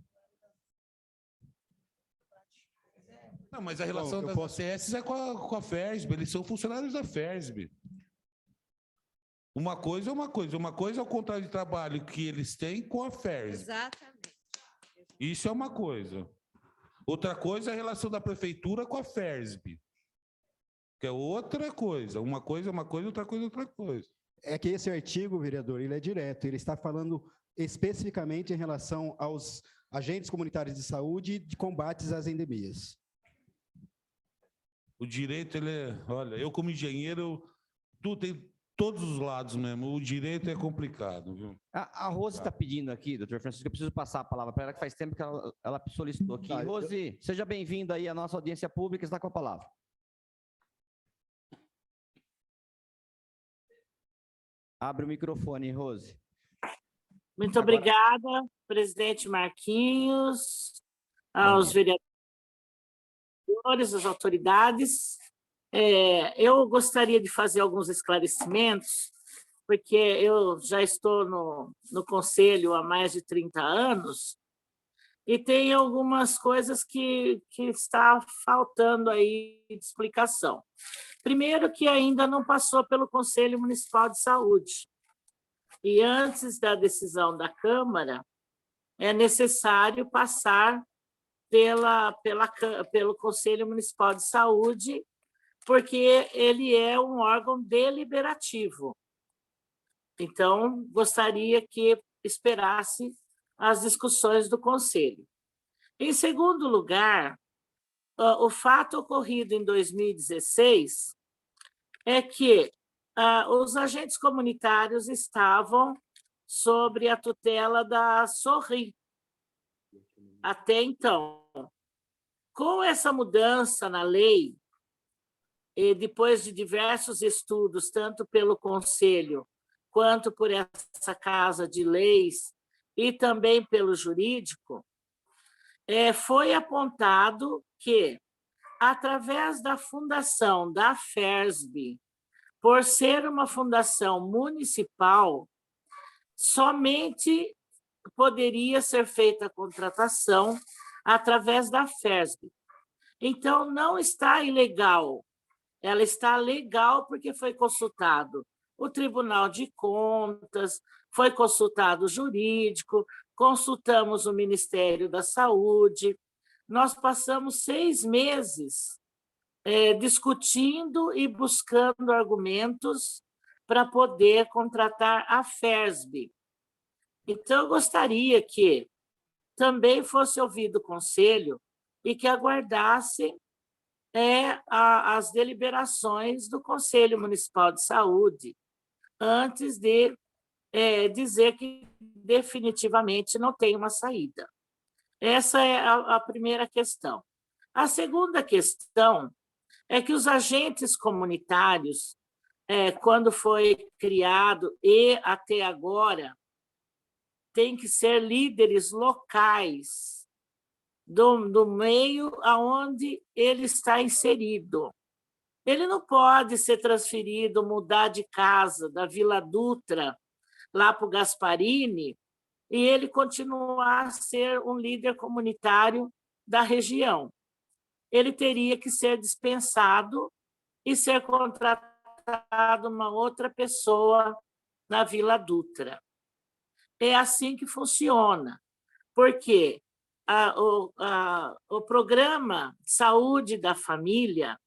Não, mas a relação das ACS é com a FERSB, eles são funcionários da FERSB. Uma coisa é uma coisa é o contrato de trabalho que eles têm com a FERSB. Exatamente. Isso é uma coisa. Outra coisa é a relação da prefeitura com a FERSB, que é outra coisa. Uma coisa é uma coisa, outra coisa é outra coisa. É que esse artigo, vereador, ele é direto, ele está falando especificamente em relação aos agentes comunitários de saúde de combates às endemias. O direito, olha, eu como engenheiro, tem todos os lados mesmo, o direito é complicado, viu? A Rose está pedindo aqui, doutor Francisco, eu preciso passar a palavra para ela, que faz tempo que ela solicitou aqui. Rose, seja bem-vinda aí à nossa audiência pública, está com a palavra. Abre o microfone, Rose. Muito obrigada, presidente Marquinhos, aos vereadores, às autoridades. Eu gostaria de fazer alguns esclarecimentos, porque eu já estou no Conselho há mais de 30 anos e tem algumas coisas que está faltando aí de explicação. Primeiro, que ainda não passou pelo Conselho Municipal de Saúde. E antes da decisão da Câmara, é necessário passar pelo Conselho Municipal de Saúde, porque ele é um órgão deliberativo. Então, gostaria que esperasse as discussões do Conselho. Em segundo lugar, o fato ocorrido em 2016 é que os agentes comunitários estavam sob a tutela da Sorri, até então. Com essa mudança na lei, e depois de diversos estudos, tanto pelo Conselho quanto por essa Casa de Leis e também pelo jurídico, foi apontado que, através da fundação da FERSB, por ser uma fundação municipal, somente poderia ser feita a contratação através da FERSB. Então, não está ilegal, ela está legal porque foi consultado o Tribunal de Contas, foi consultado o jurídico, consultamos o Ministério da Saúde, nós passamos 6 meses discutindo e buscando argumentos para poder contratar a FERSB. Então, eu gostaria que também fosse ouvido o Conselho e que aguardasse as deliberações do Conselho Municipal de Saúde, antes de dizer que definitivamente não tem uma saída. Essa é a primeira questão. A segunda questão é que os agentes comunitários, quando foi criado e até agora, têm que ser líderes locais do meio aonde ele está inserido. Ele não pode ser transferido, mudar de casa, da Vila Dutra, lá para o Gasparini, e ele continuar a ser um líder comunitário da região. Ele teria que ser dispensado e ser contratado uma outra pessoa na Vila Dutra. É assim que funciona, porque o programa Saúde da Família,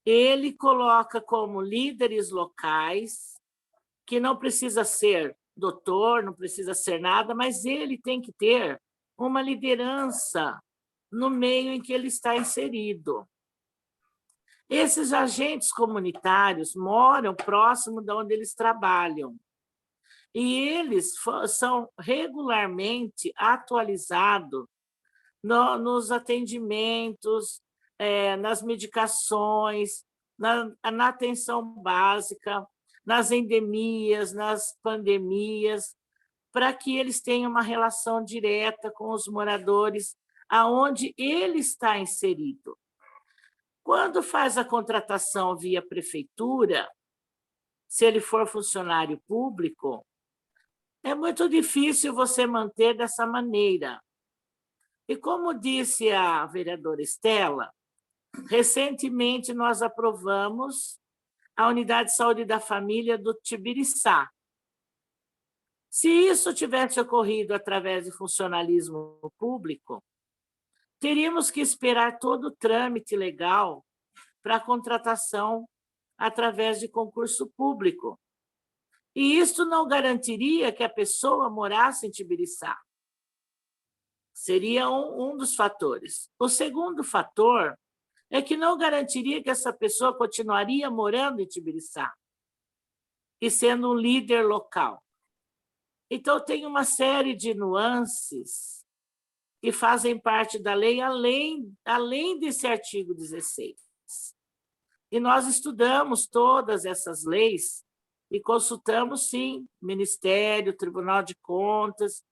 ele coloca como líderes locais, que não precisa ser doutor, não precisa ser nada, mas ele tem que ter uma liderança no meio em que ele está inserido. Esses agentes comunitários moram próximo de onde eles trabalham, e eles são regularmente atualizados nos atendimentos, nas medicações, na atenção básica, nas endemias, nas pandemias, para que eles tenham uma relação direta com os moradores aonde ele está inserido. Quando faz a contratação via prefeitura, se ele for funcionário público, é muito difícil você manter dessa maneira. E como disse a vereadora Estela, recentemente nós aprovamos a Unidade de Saúde da Família do Tibiriçá. Se isso tivesse ocorrido através de funcionalismo público, teríamos que esperar todo o trâmite legal para a contratação através de concurso público. E isso não garantiria que a pessoa morasse em Tibiriçá. Seria um dos fatores. O segundo fator é que não garantiria que essa pessoa continuaria morando em Tibiriçá e sendo um líder local. Então, tem uma série de nuances que fazem parte da lei, além desse artigo 16. E nós estudamos todas essas leis e consultamos, sim, Ministério, Tribunal de Contas,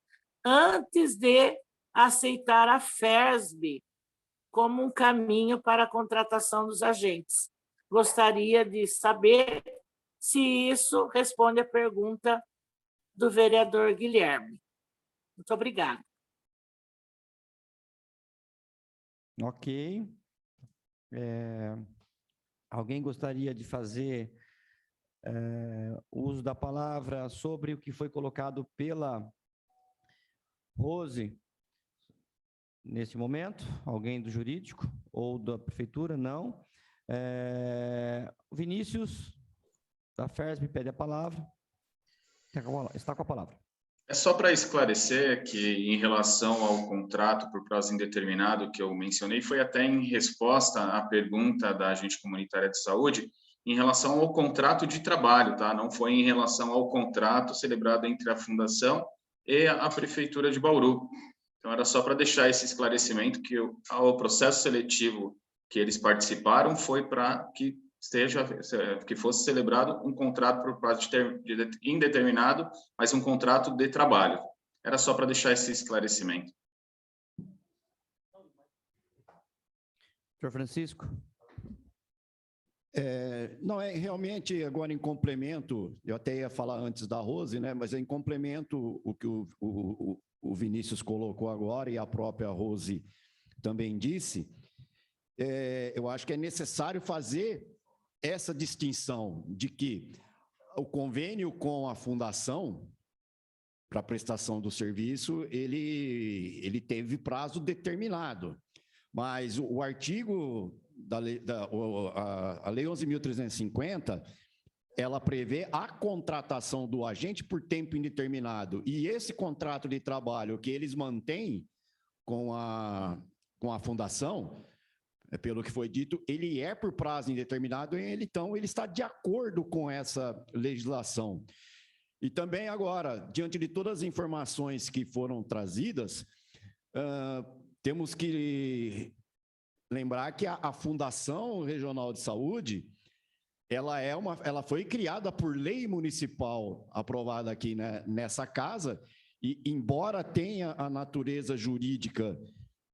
antes de aceitar a FERSB como um caminho para a contratação dos agentes. Gostaria de saber se isso responde à pergunta do vereador Guilherme. Muito obrigada. Ok. Alguém gostaria de fazer uso da palavra sobre o que foi colocado pela Rose nesse momento? Alguém do jurídico ou da prefeitura? Não. Vinícius, da FERSB, pede a palavra. Está com a palavra. É só para esclarecer que, em relação ao contrato por prazo indeterminado que eu mencionei, foi até em resposta à pergunta da agente comunitária de saúde, em relação ao contrato de trabalho, tá? Não foi em relação ao contrato celebrado entre a Fundação e a Prefeitura de Bauru. Então, era só para deixar esse esclarecimento que o processo seletivo que eles participaram foi para que fosse celebrado um contrato por prazo indeterminado, mas um contrato de trabalho. Era só para deixar esse esclarecimento. Senhor Francisco. Não, realmente, agora em complemento, eu até ia falar antes da Rose, né, mas em complemento o que o Vinícius colocou agora e a própria Rose também disse, eu acho que é necessário fazer essa distinção de que o convênio com a fundação para prestação do serviço, ele teve prazo determinado, mas o artigo da lei, a Lei 11.350, ela prevê a contratação do agente por tempo indeterminado, e esse contrato de trabalho que eles mantêm com a fundação, pelo que foi dito, ele é por prazo indeterminado, então ele está de acordo com essa legislação. E também agora, diante de todas as informações que foram trazidas, temos que lembrar que a Fundação Regional de Saúde, ela foi criada por lei municipal aprovada aqui, né, nessa casa, e embora tenha a natureza jurídica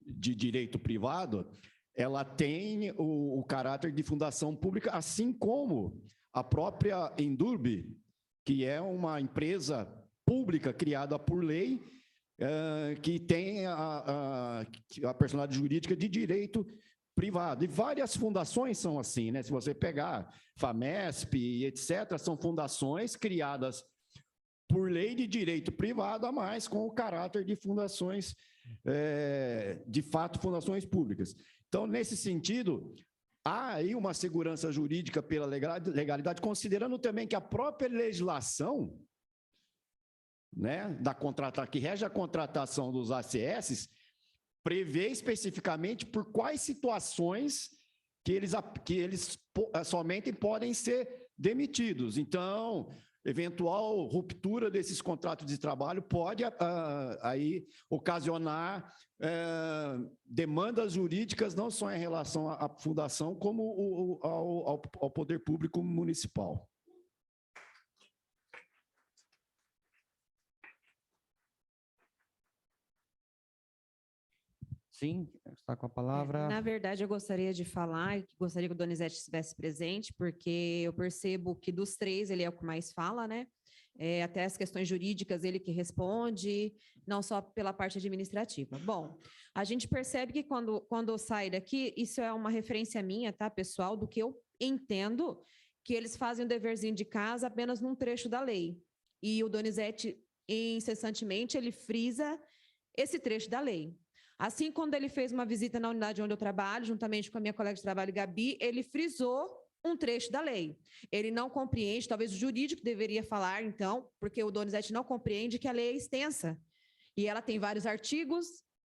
de direito privado, ela tem o caráter de fundação pública, assim como a própria Endurbe, que é uma empresa pública criada por lei, que tem a personalidade jurídica de direito privado. E várias fundações são assim, né? Se você pegar FAMESP e etc., são fundações criadas por lei de direito privado, mas com o caráter de fundações, de fato, fundações públicas. Então, nesse sentido, há aí uma segurança jurídica pela legalidade, considerando também que a própria legislação, né, que rege a contratação dos ACS, prevê especificamente por quais situações que eles somente podem ser demitidos. Então, eventual ruptura desses contratos de trabalho pode aí ocasionar demandas jurídicas não só em relação à fundação, como ao poder público municipal. Sim, está com a palavra. Na verdade, eu gostaria de falar, e gostaria que o Donizete estivesse presente, porque eu percebo que dos três ele é o que mais fala, né? Até as questões jurídicas ele que responde, não só pela parte administrativa. Bom, a gente percebe que quando sai daqui, isso é uma referência minha, tá, pessoal, do que eu entendo que eles fazem o deverzinho de casa apenas num trecho da lei. E o Donizete, incessantemente, ele frisa esse trecho da lei. Assim, quando ele fez uma visita na unidade onde eu trabalho, juntamente com a minha colega de trabalho, Gabi, ele frisou um trecho da lei. Ele não compreende, talvez o jurídico deveria falar, então, porque o Donizete não compreende que a lei é extensa. E ela tem vários artigos,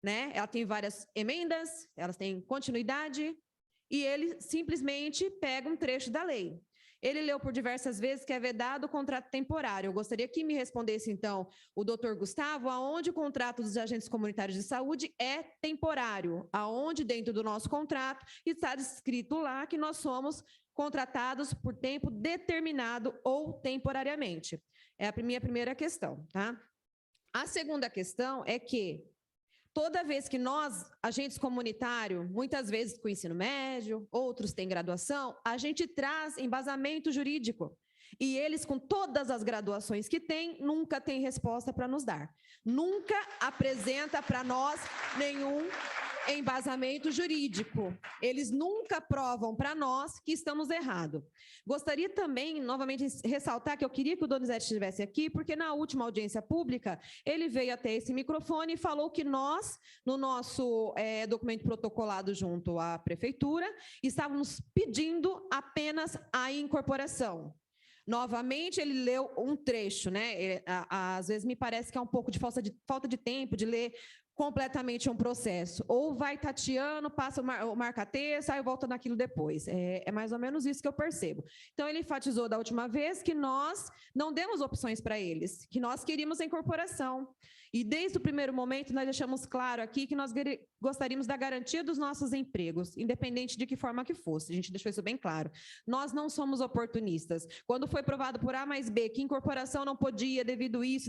né? Ela tem várias emendas, elas têm continuidade, e ele simplesmente pega um trecho da lei. Ele leu por diversas vezes que é vedado o contrato temporário. Eu gostaria que me respondesse, então, o doutor Gustavo, aonde o contrato dos agentes comunitários de saúde é temporário, aonde dentro do nosso contrato está escrito lá que nós somos contratados por tempo determinado ou temporariamente. É a minha primeira questão, tá? A segunda questão é que toda vez que nós, agentes comunitários, muitas vezes com ensino médio, outros têm graduação, a gente traz embasamento jurídico. E eles, com todas as graduações que têm, nunca têm resposta para nos dar. Nunca apresenta para nós nenhum embasamento jurídico. Eles nunca provam para nós que estamos errados. Gostaria também, novamente, de ressaltar que eu queria que o Donizete estivesse aqui, porque na última audiência pública, ele veio até esse microfone e falou que nós, no nosso documento protocolado junto à prefeitura, estávamos pedindo apenas a incorporação. Novamente, ele leu um trecho, né? Às vezes me parece que é um pouco de falta de tempo de ler completamente um processo. Ou vai tateando, passa o marca-texto, aí volta naquilo depois. É mais ou menos isso que eu percebo. Então, ele enfatizou da última vez que nós não demos opções para eles, que nós queríamos a incorporação. E desde o primeiro momento, nós deixamos claro aqui que nós gostaríamos da garantia dos nossos empregos, independente de que forma que fosse. A gente deixou isso bem claro. Nós não somos oportunistas. Quando foi provado por A mais B que incorporação não podia, devido isso,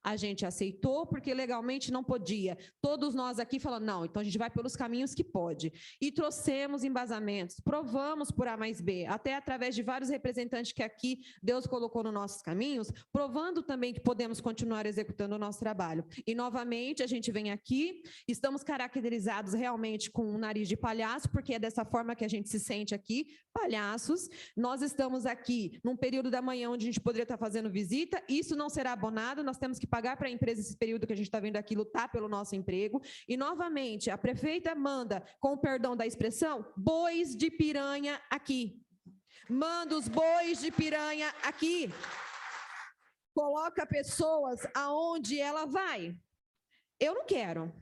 a gente aceitou porque legalmente não podia. Todos nós aqui falando, não, então a gente vai pelos caminhos que pode. E trouxemos embasamentos, provamos por A mais B, até através de vários representantes que aqui Deus colocou nos nossos caminhos, provando também que podemos continuar executando o nosso trabalho. E, novamente, a gente vem aqui, estamos caracterizados realmente com um nariz de palhaço, porque é dessa forma que a gente se sente aqui, palhaços. Nós estamos aqui num período da manhã onde a gente poderia estar fazendo visita, isso não será abonado, nós temos que pagar para a empresa esse período que a gente está vindo aqui lutar pelo nosso emprego. E, novamente, a prefeita manda, com o perdão da expressão, bois de piranha aqui. Manda os bois de piranha aqui. Coloca pessoas aonde ela vai. Eu não quero.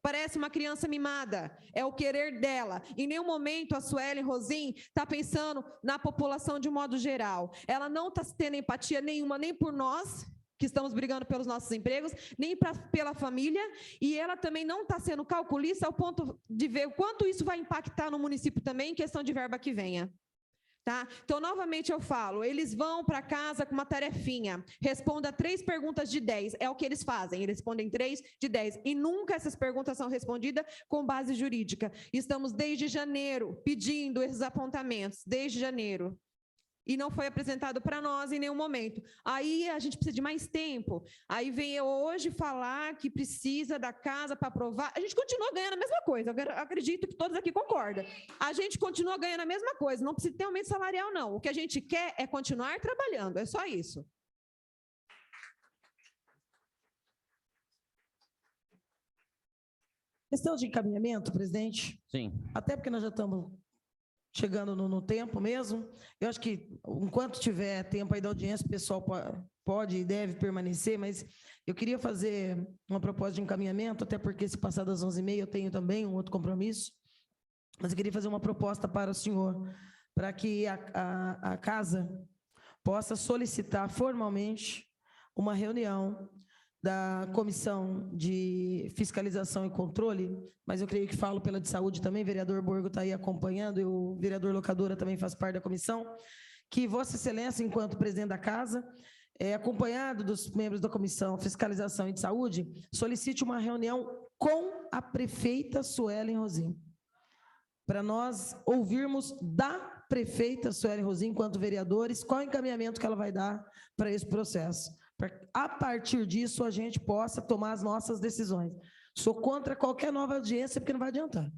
Parece uma criança mimada, é o querer dela. Em nenhum momento a Suelen Rosim está pensando na população de um modo geral. Ela não está tendo empatia nenhuma, nem por nós, que estamos brigando pelos nossos empregos, nem pela família, e ela também não está sendo calculista ao ponto de ver o quanto isso vai impactar no município também, em questão de verba que venha. Tá? Então, novamente eu falo, eles vão para casa com uma tarefinha, responda 3 perguntas de 10, é o que eles fazem, eles respondem 3 de 10, e nunca essas perguntas são respondidas com base jurídica. Estamos desde janeiro pedindo esses apontamentos, desde janeiro. E não foi apresentado para nós em nenhum momento. Aí a gente precisa de mais tempo. Aí vem hoje falar que precisa da casa para aprovar. A gente continua ganhando a mesma coisa. Eu acredito que todos aqui concordam. A gente continua ganhando a mesma coisa. Não precisa ter aumento salarial, não. O que a gente quer é continuar trabalhando. É só isso. Questão de encaminhamento, presidente? Sim. Até porque nós já estamos chegando no tempo mesmo. Eu acho que, enquanto tiver tempo aí da audiência, o pessoal pode e deve permanecer, mas eu queria fazer uma proposta de encaminhamento, até porque, se passar das 11h30, eu tenho também um outro compromisso, mas eu queria fazer uma proposta para o senhor, para que a casa possa solicitar formalmente uma reunião da Comissão de Fiscalização e Controle, mas eu creio que falo pela de saúde também, o vereador Borgo está aí acompanhando, e o vereador Locadora também faz parte da comissão, que Vossa Excelência, enquanto presidente da casa, acompanhado dos membros da Comissão Fiscalização e de Saúde, solicite uma reunião com a prefeita Suelen Rosim, para nós ouvirmos da prefeita Suelen Rosim, enquanto vereadores, qual o encaminhamento que ela vai dar para esse processo. A partir disso, a gente possa tomar as nossas decisões. Sou contra qualquer nova audiência, porque não vai adiantar.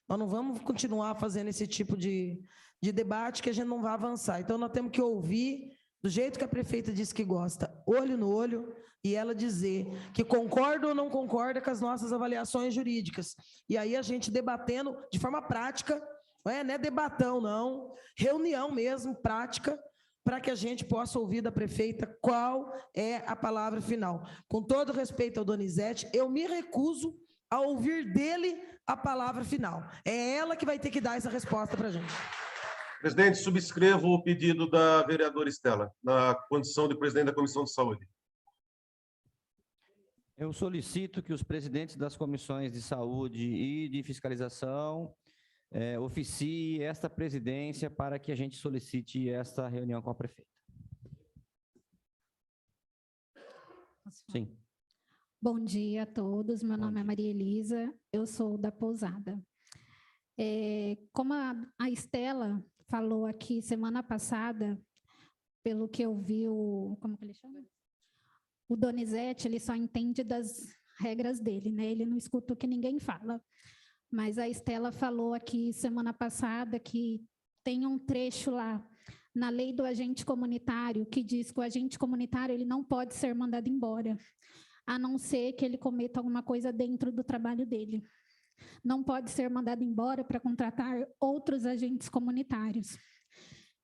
Nós não vamos continuar fazendo esse tipo de debate que a gente não vai avançar. Então, nós temos que ouvir, do jeito que a prefeita disse que gosta, olho no olho, e ela dizer que concorda ou não concorda com as nossas avaliações jurídicas. E aí a gente debatendo de forma prática, não é debatão, não, reunião mesmo, prática, para que a gente possa ouvir da prefeita qual é a palavra final. Com todo respeito ao Donizete, eu me recuso a ouvir dele a palavra final. É ela que vai ter que dar essa resposta para a gente. Presidente, subscrevo o pedido da vereadora Estela, na condição de presidente da Comissão de Saúde. Eu solicito que os presidentes das comissões de saúde e de fiscalização oficie esta presidência para que a gente solicite esta reunião com a prefeita. Sim. Bom dia a todos, meu nome é Maria Elisa, eu sou da Pousada. Como a Estela falou aqui semana passada, pelo que eu vi, como que ele chama? O Donizete, ele só entende das regras dele, né? Ele não escuta o que ninguém fala. Mas a Estela falou aqui semana passada que tem um trecho lá na lei do agente comunitário que diz que o agente comunitário ele não pode ser mandado embora, a não ser que ele cometa alguma coisa dentro do trabalho dele. Não pode ser mandado embora para contratar outros agentes comunitários.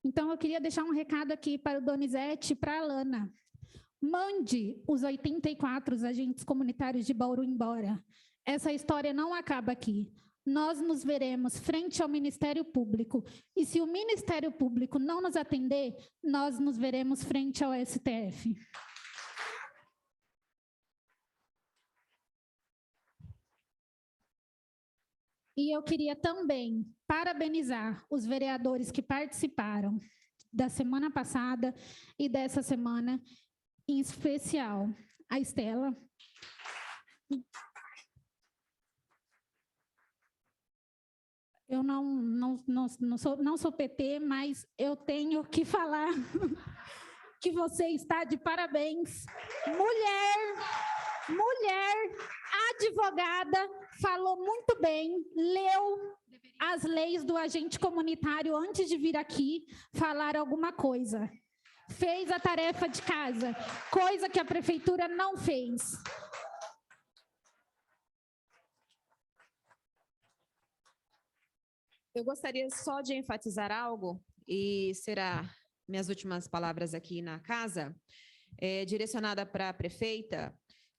Então, eu queria deixar um recado aqui para o Donizete e para a Alana. Mande os 84 agentes comunitários de Bauru embora. Essa história não acaba aqui. Nós nos veremos frente ao Ministério Público. E se o Ministério Público não nos atender, nós nos veremos frente ao STF. E eu queria também parabenizar os vereadores que participaram da semana passada e dessa semana, em especial a Estela. Eu não sou PT, mas eu tenho que falar que você está de parabéns. Mulher, advogada, falou muito bem, leu as leis do agente comunitário antes de vir aqui falar alguma coisa. Fez a tarefa de casa, coisa que a prefeitura não fez. Eu gostaria só de enfatizar algo, e será minhas últimas palavras aqui na casa, direcionada para a prefeita,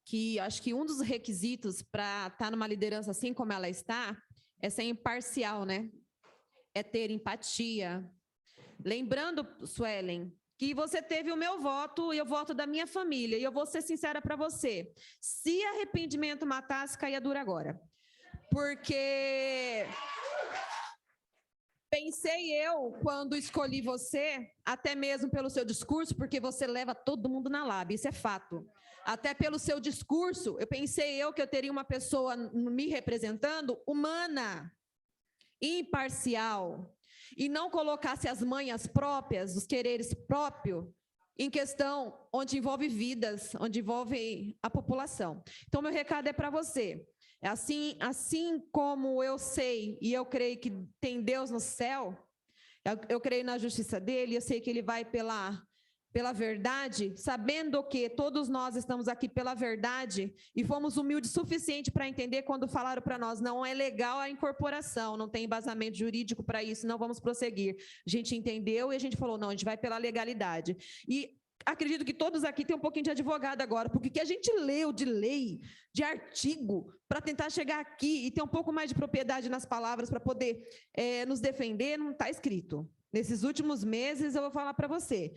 que acho que um dos requisitos para estar numa liderança assim como ela está, é ser imparcial, né? É ter empatia. Lembrando, Suelen, que você teve o meu voto e o voto da minha família, e eu vou ser sincera para você, se arrependimento matasse, caía duro agora. Porque... pensei eu, quando escolhi você, até mesmo pelo seu discurso, porque você leva todo mundo na lábia, isso é fato. Até pelo seu discurso, eu pensei que eu teria uma pessoa me representando humana, imparcial, e não colocasse as manhas próprias, os quereres próprios, em questão onde envolve vidas, onde envolve a população. Então, meu recado é para você. Assim como eu sei e eu creio que tem Deus no céu, eu creio na justiça dele, eu sei que ele vai pela verdade, sabendo que todos nós estamos aqui pela verdade e fomos humildes o suficiente para entender quando falaram para nós, não é legal a incorporação, não tem embasamento jurídico para isso, não vamos prosseguir. A gente entendeu e a gente falou, não, a gente vai pela legalidade. E acredito que todos aqui têm um pouquinho de advogado agora, porque o que a gente leu de lei, de artigo, para tentar chegar aqui e ter um pouco mais de propriedade nas palavras para poder nos defender, não está escrito. Nesses últimos meses, eu vou falar para você,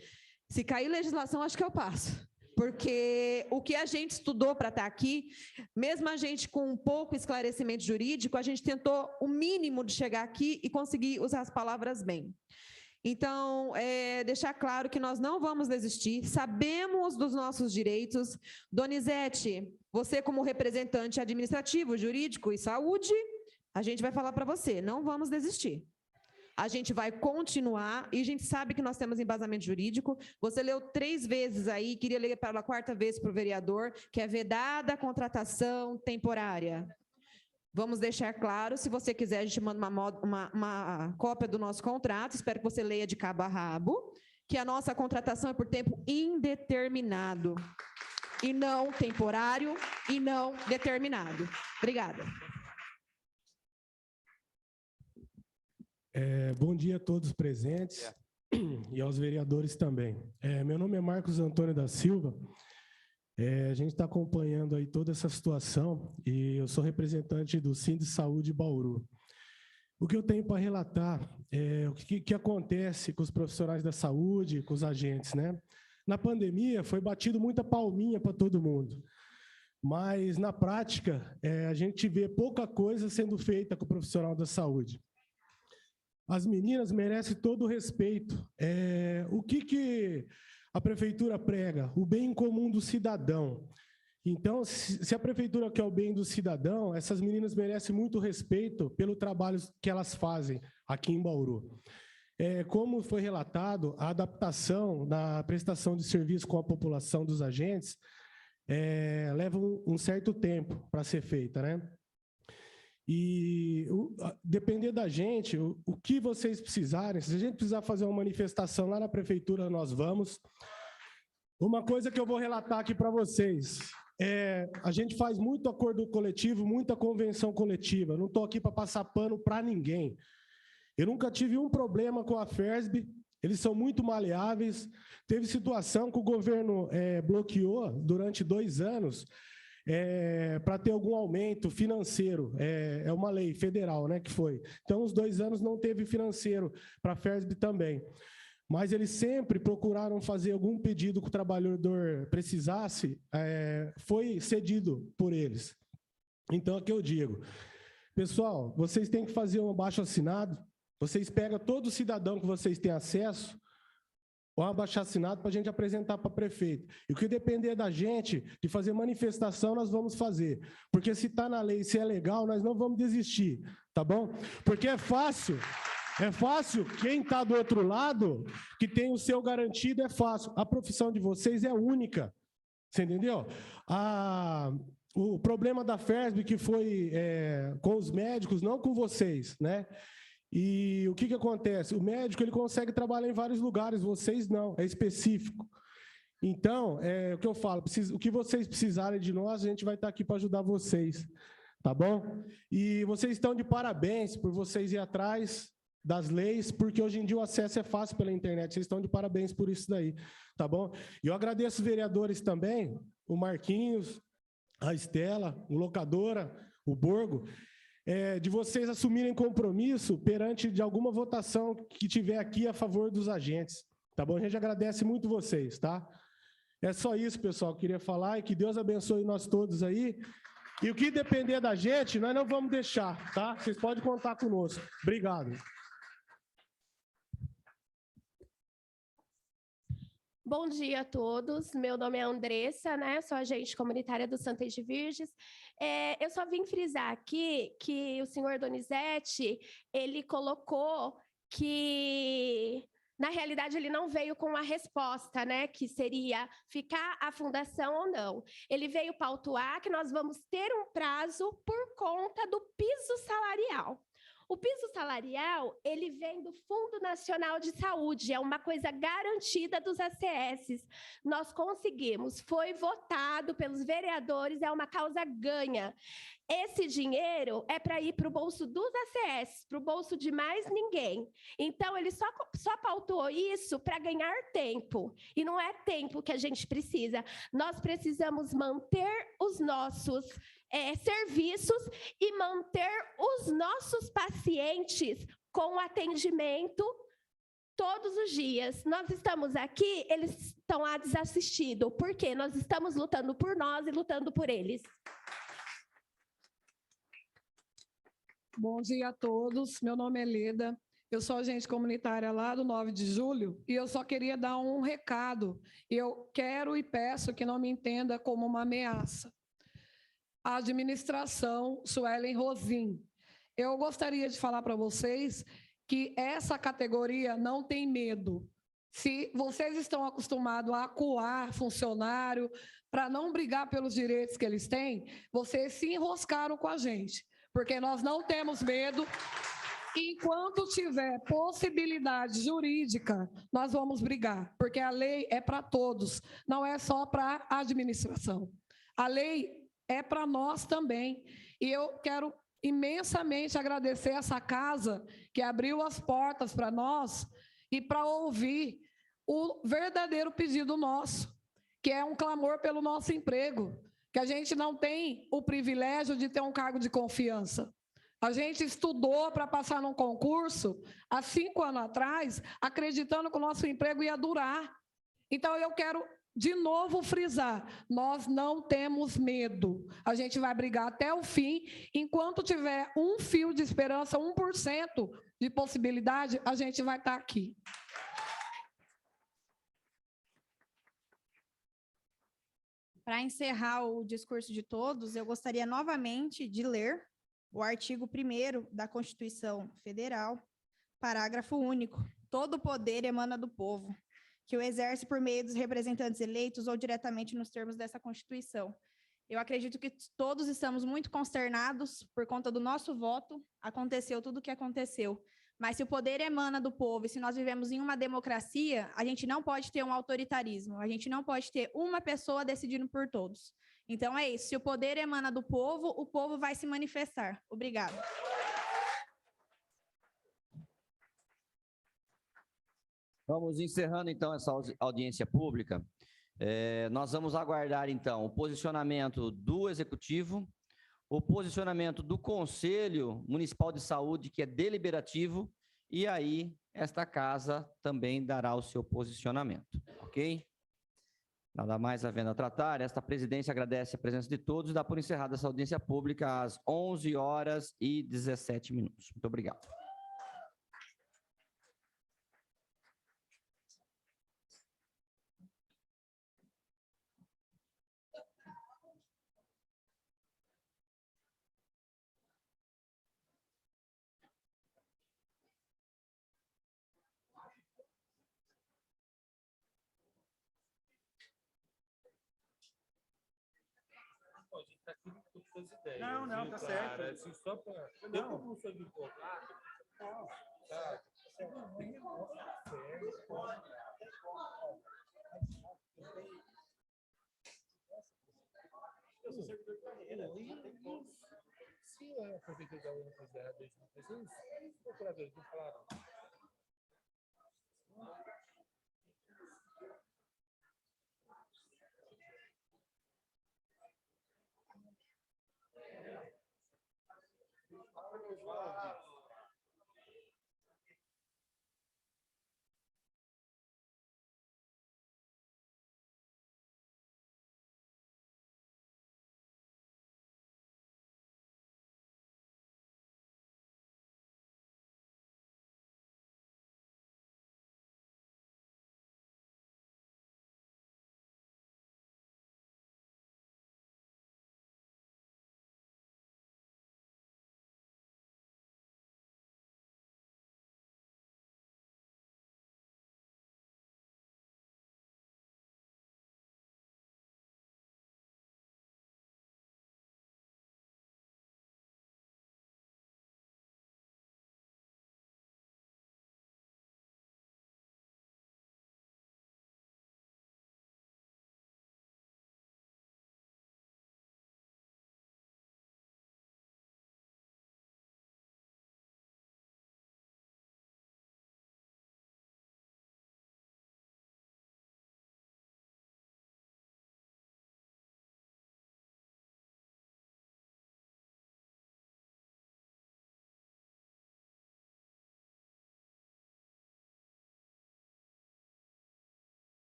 se cair legislação, acho que eu passo. Porque o que a gente estudou para estar aqui, mesmo a gente com um pouco esclarecimento jurídico, a gente tentou o mínimo de chegar aqui e conseguir usar as palavras bem. Então, deixar claro que nós não vamos desistir, sabemos dos nossos direitos. Donizete, você como representante administrativo, jurídico e saúde, a gente vai falar para você, não vamos desistir. A gente vai continuar e a gente sabe que nós temos embasamento jurídico. Você leu 3 vezes aí, queria ler pela 4ª vez para o vereador, que é vedada a contratação temporária. Vamos deixar claro, se você quiser, a gente manda uma cópia do nosso contrato, espero que você leia de cabo a rabo, que a nossa contratação é por tempo indeterminado, e não temporário, e não determinado. Obrigada. Bom dia a todos presentes e aos vereadores também. Meu nome é Marcos Antônio da Silva. A gente está acompanhando aí toda essa situação e eu sou representante do Síndico de Saúde Bauru. O que eu tenho para relatar é o que acontece com os profissionais da saúde, com os agentes, né? Na pandemia foi batido muita palminha para todo mundo, mas na prática a gente vê pouca coisa sendo feita com o profissional da saúde. As meninas merecem todo o respeito. O que a prefeitura prega? O bem comum do cidadão. Então, se a prefeitura quer o bem do cidadão, essas meninas merecem muito respeito pelo trabalho que elas fazem aqui em Bauru. Como foi relatado, a adaptação da prestação de serviço com a população dos agentes leva um certo tempo para ser feita, né? E depender da gente, o que vocês precisarem, se a gente precisar fazer uma manifestação lá na prefeitura, nós vamos. Uma coisa que eu vou relatar aqui para vocês, a gente faz muito acordo coletivo, muita convenção coletiva, eu não estou aqui para passar pano para ninguém. Eu nunca tive um problema com a FERSB, eles são muito maleáveis, teve situação que o governo bloqueou durante 2 anos, para ter algum aumento financeiro, é uma lei federal, né, que foi. Então, os 2 anos não teve financeiro para a FERSB também. Mas eles sempre procuraram fazer algum pedido que o trabalhador precisasse, foi cedido por eles. Então, aqui eu digo, Pessoal, vocês têm que fazer um abaixo-assinado. Vocês pegam todo cidadão que vocês têm acesso, um abaixo-assinado para a gente apresentar para prefeito. E o que depender da gente de fazer manifestação, nós vamos fazer. Porque se está na lei, se é legal, nós não vamos desistir, tá bom? Porque é fácil, quem está do outro lado, que tem o seu garantido, é fácil. A profissão de vocês é única, você entendeu? O problema da FERSB, que foi com os médicos, não com vocês, né? E o que acontece? O médico ele consegue trabalhar em vários lugares, vocês não, é específico. Então, o que eu falo, o que vocês precisarem de nós, a gente vai estar aqui para ajudar vocês, tá bom? E vocês estão de parabéns por vocês ir atrás das leis, porque hoje em dia o acesso é fácil pela internet, vocês estão de parabéns por isso daí, tá bom? E eu agradeço os vereadores também, o Marquinhos, a Estela, o Locadora, o Borgo, de vocês assumirem compromisso perante de alguma votação que tiver aqui a favor dos agentes, tá bom? A gente agradece muito vocês, tá? É só isso, pessoal, que eu queria falar, e que Deus abençoe nós todos aí, e o que depender da gente, nós não vamos deixar, tá? Vocês podem contar conosco. Obrigado. Bom dia a todos, meu nome é Andressa, né? Sou agente comunitária do Santa de Virges. Eu só vim frisar aqui que o senhor Donizete, ele colocou que, na realidade, ele não veio com a resposta, né? Que seria ficar a fundação ou não. Ele veio pautuar que nós vamos ter um prazo por conta do piso salarial. O piso salarial, ele vem do Fundo Nacional de Saúde, é uma coisa garantida dos ACS. Nós conseguimos, foi votado pelos vereadores, é uma causa ganha. Esse dinheiro é para ir para o bolso dos ACS, para o bolso de mais ninguém. Então, ele só pautou isso para ganhar tempo. E não é tempo que a gente precisa. Nós precisamos manter os nossos serviços e manter os nossos pacientes com atendimento todos os dias. Nós estamos aqui, eles estão lá desassistidos. Por quê? Nós estamos lutando por nós e lutando por eles. Bom dia a todos, meu nome é Leda, eu sou agente comunitária lá do 9 de julho e eu só queria dar um recado. Eu quero e peço que não me entenda como uma ameaça. A administração Suelen Rosim, eu gostaria de falar para vocês que essa categoria não tem medo. Se vocês estão acostumados a acuar funcionário para não brigar pelos direitos que eles têm, vocês se enroscaram com a gente. Porque nós não temos medo. Enquanto tiver possibilidade jurídica, nós vamos brigar, porque a lei é para todos, não é só para a administração. A lei é para nós também. E eu quero imensamente agradecer essa casa que abriu as portas para nós e para ouvir o verdadeiro pedido nosso, que é um clamor pelo nosso emprego, que a gente não tem o privilégio de ter um cargo de confiança. A gente estudou para passar num concurso há 5 anos atrás, acreditando que o nosso emprego ia durar. Então, eu quero, de novo, frisar, nós não temos medo. A gente vai brigar até o fim. Enquanto tiver um fio de esperança, 1% de possibilidade, a gente vai estar aqui. Para encerrar o discurso de todos, eu gostaria novamente de ler o artigo 1º da Constituição Federal, parágrafo único. Todo poder emana do povo, que o exerce por meio dos representantes eleitos ou diretamente nos termos dessa Constituição. Eu acredito que todos estamos muito consternados por conta do nosso voto, aconteceu tudo o que aconteceu. Mas se o poder emana do povo e se nós vivemos em uma democracia, a gente não pode ter um autoritarismo, a gente não pode ter uma pessoa decidindo por todos. Então é isso, se o poder emana do povo, o povo vai se manifestar. Obrigada. Vamos encerrando, então, essa audiência pública. Nós vamos aguardar, então, o posicionamento do Executivo, o posicionamento do Conselho Municipal de Saúde, que é deliberativo, e aí esta casa também dará o seu posicionamento, ok? Nada mais havendo a tratar, esta presidência agradece a presença de todos e dá por encerrada essa audiência pública às 11h17. Muito obrigado. Não, não, tá certo. Assim, só para. Não, não sou empolgado. Não, tá. Eu sou servidor de carreira. Se a prefeitura da UNA fizer 2.300, os procuradores não falaram.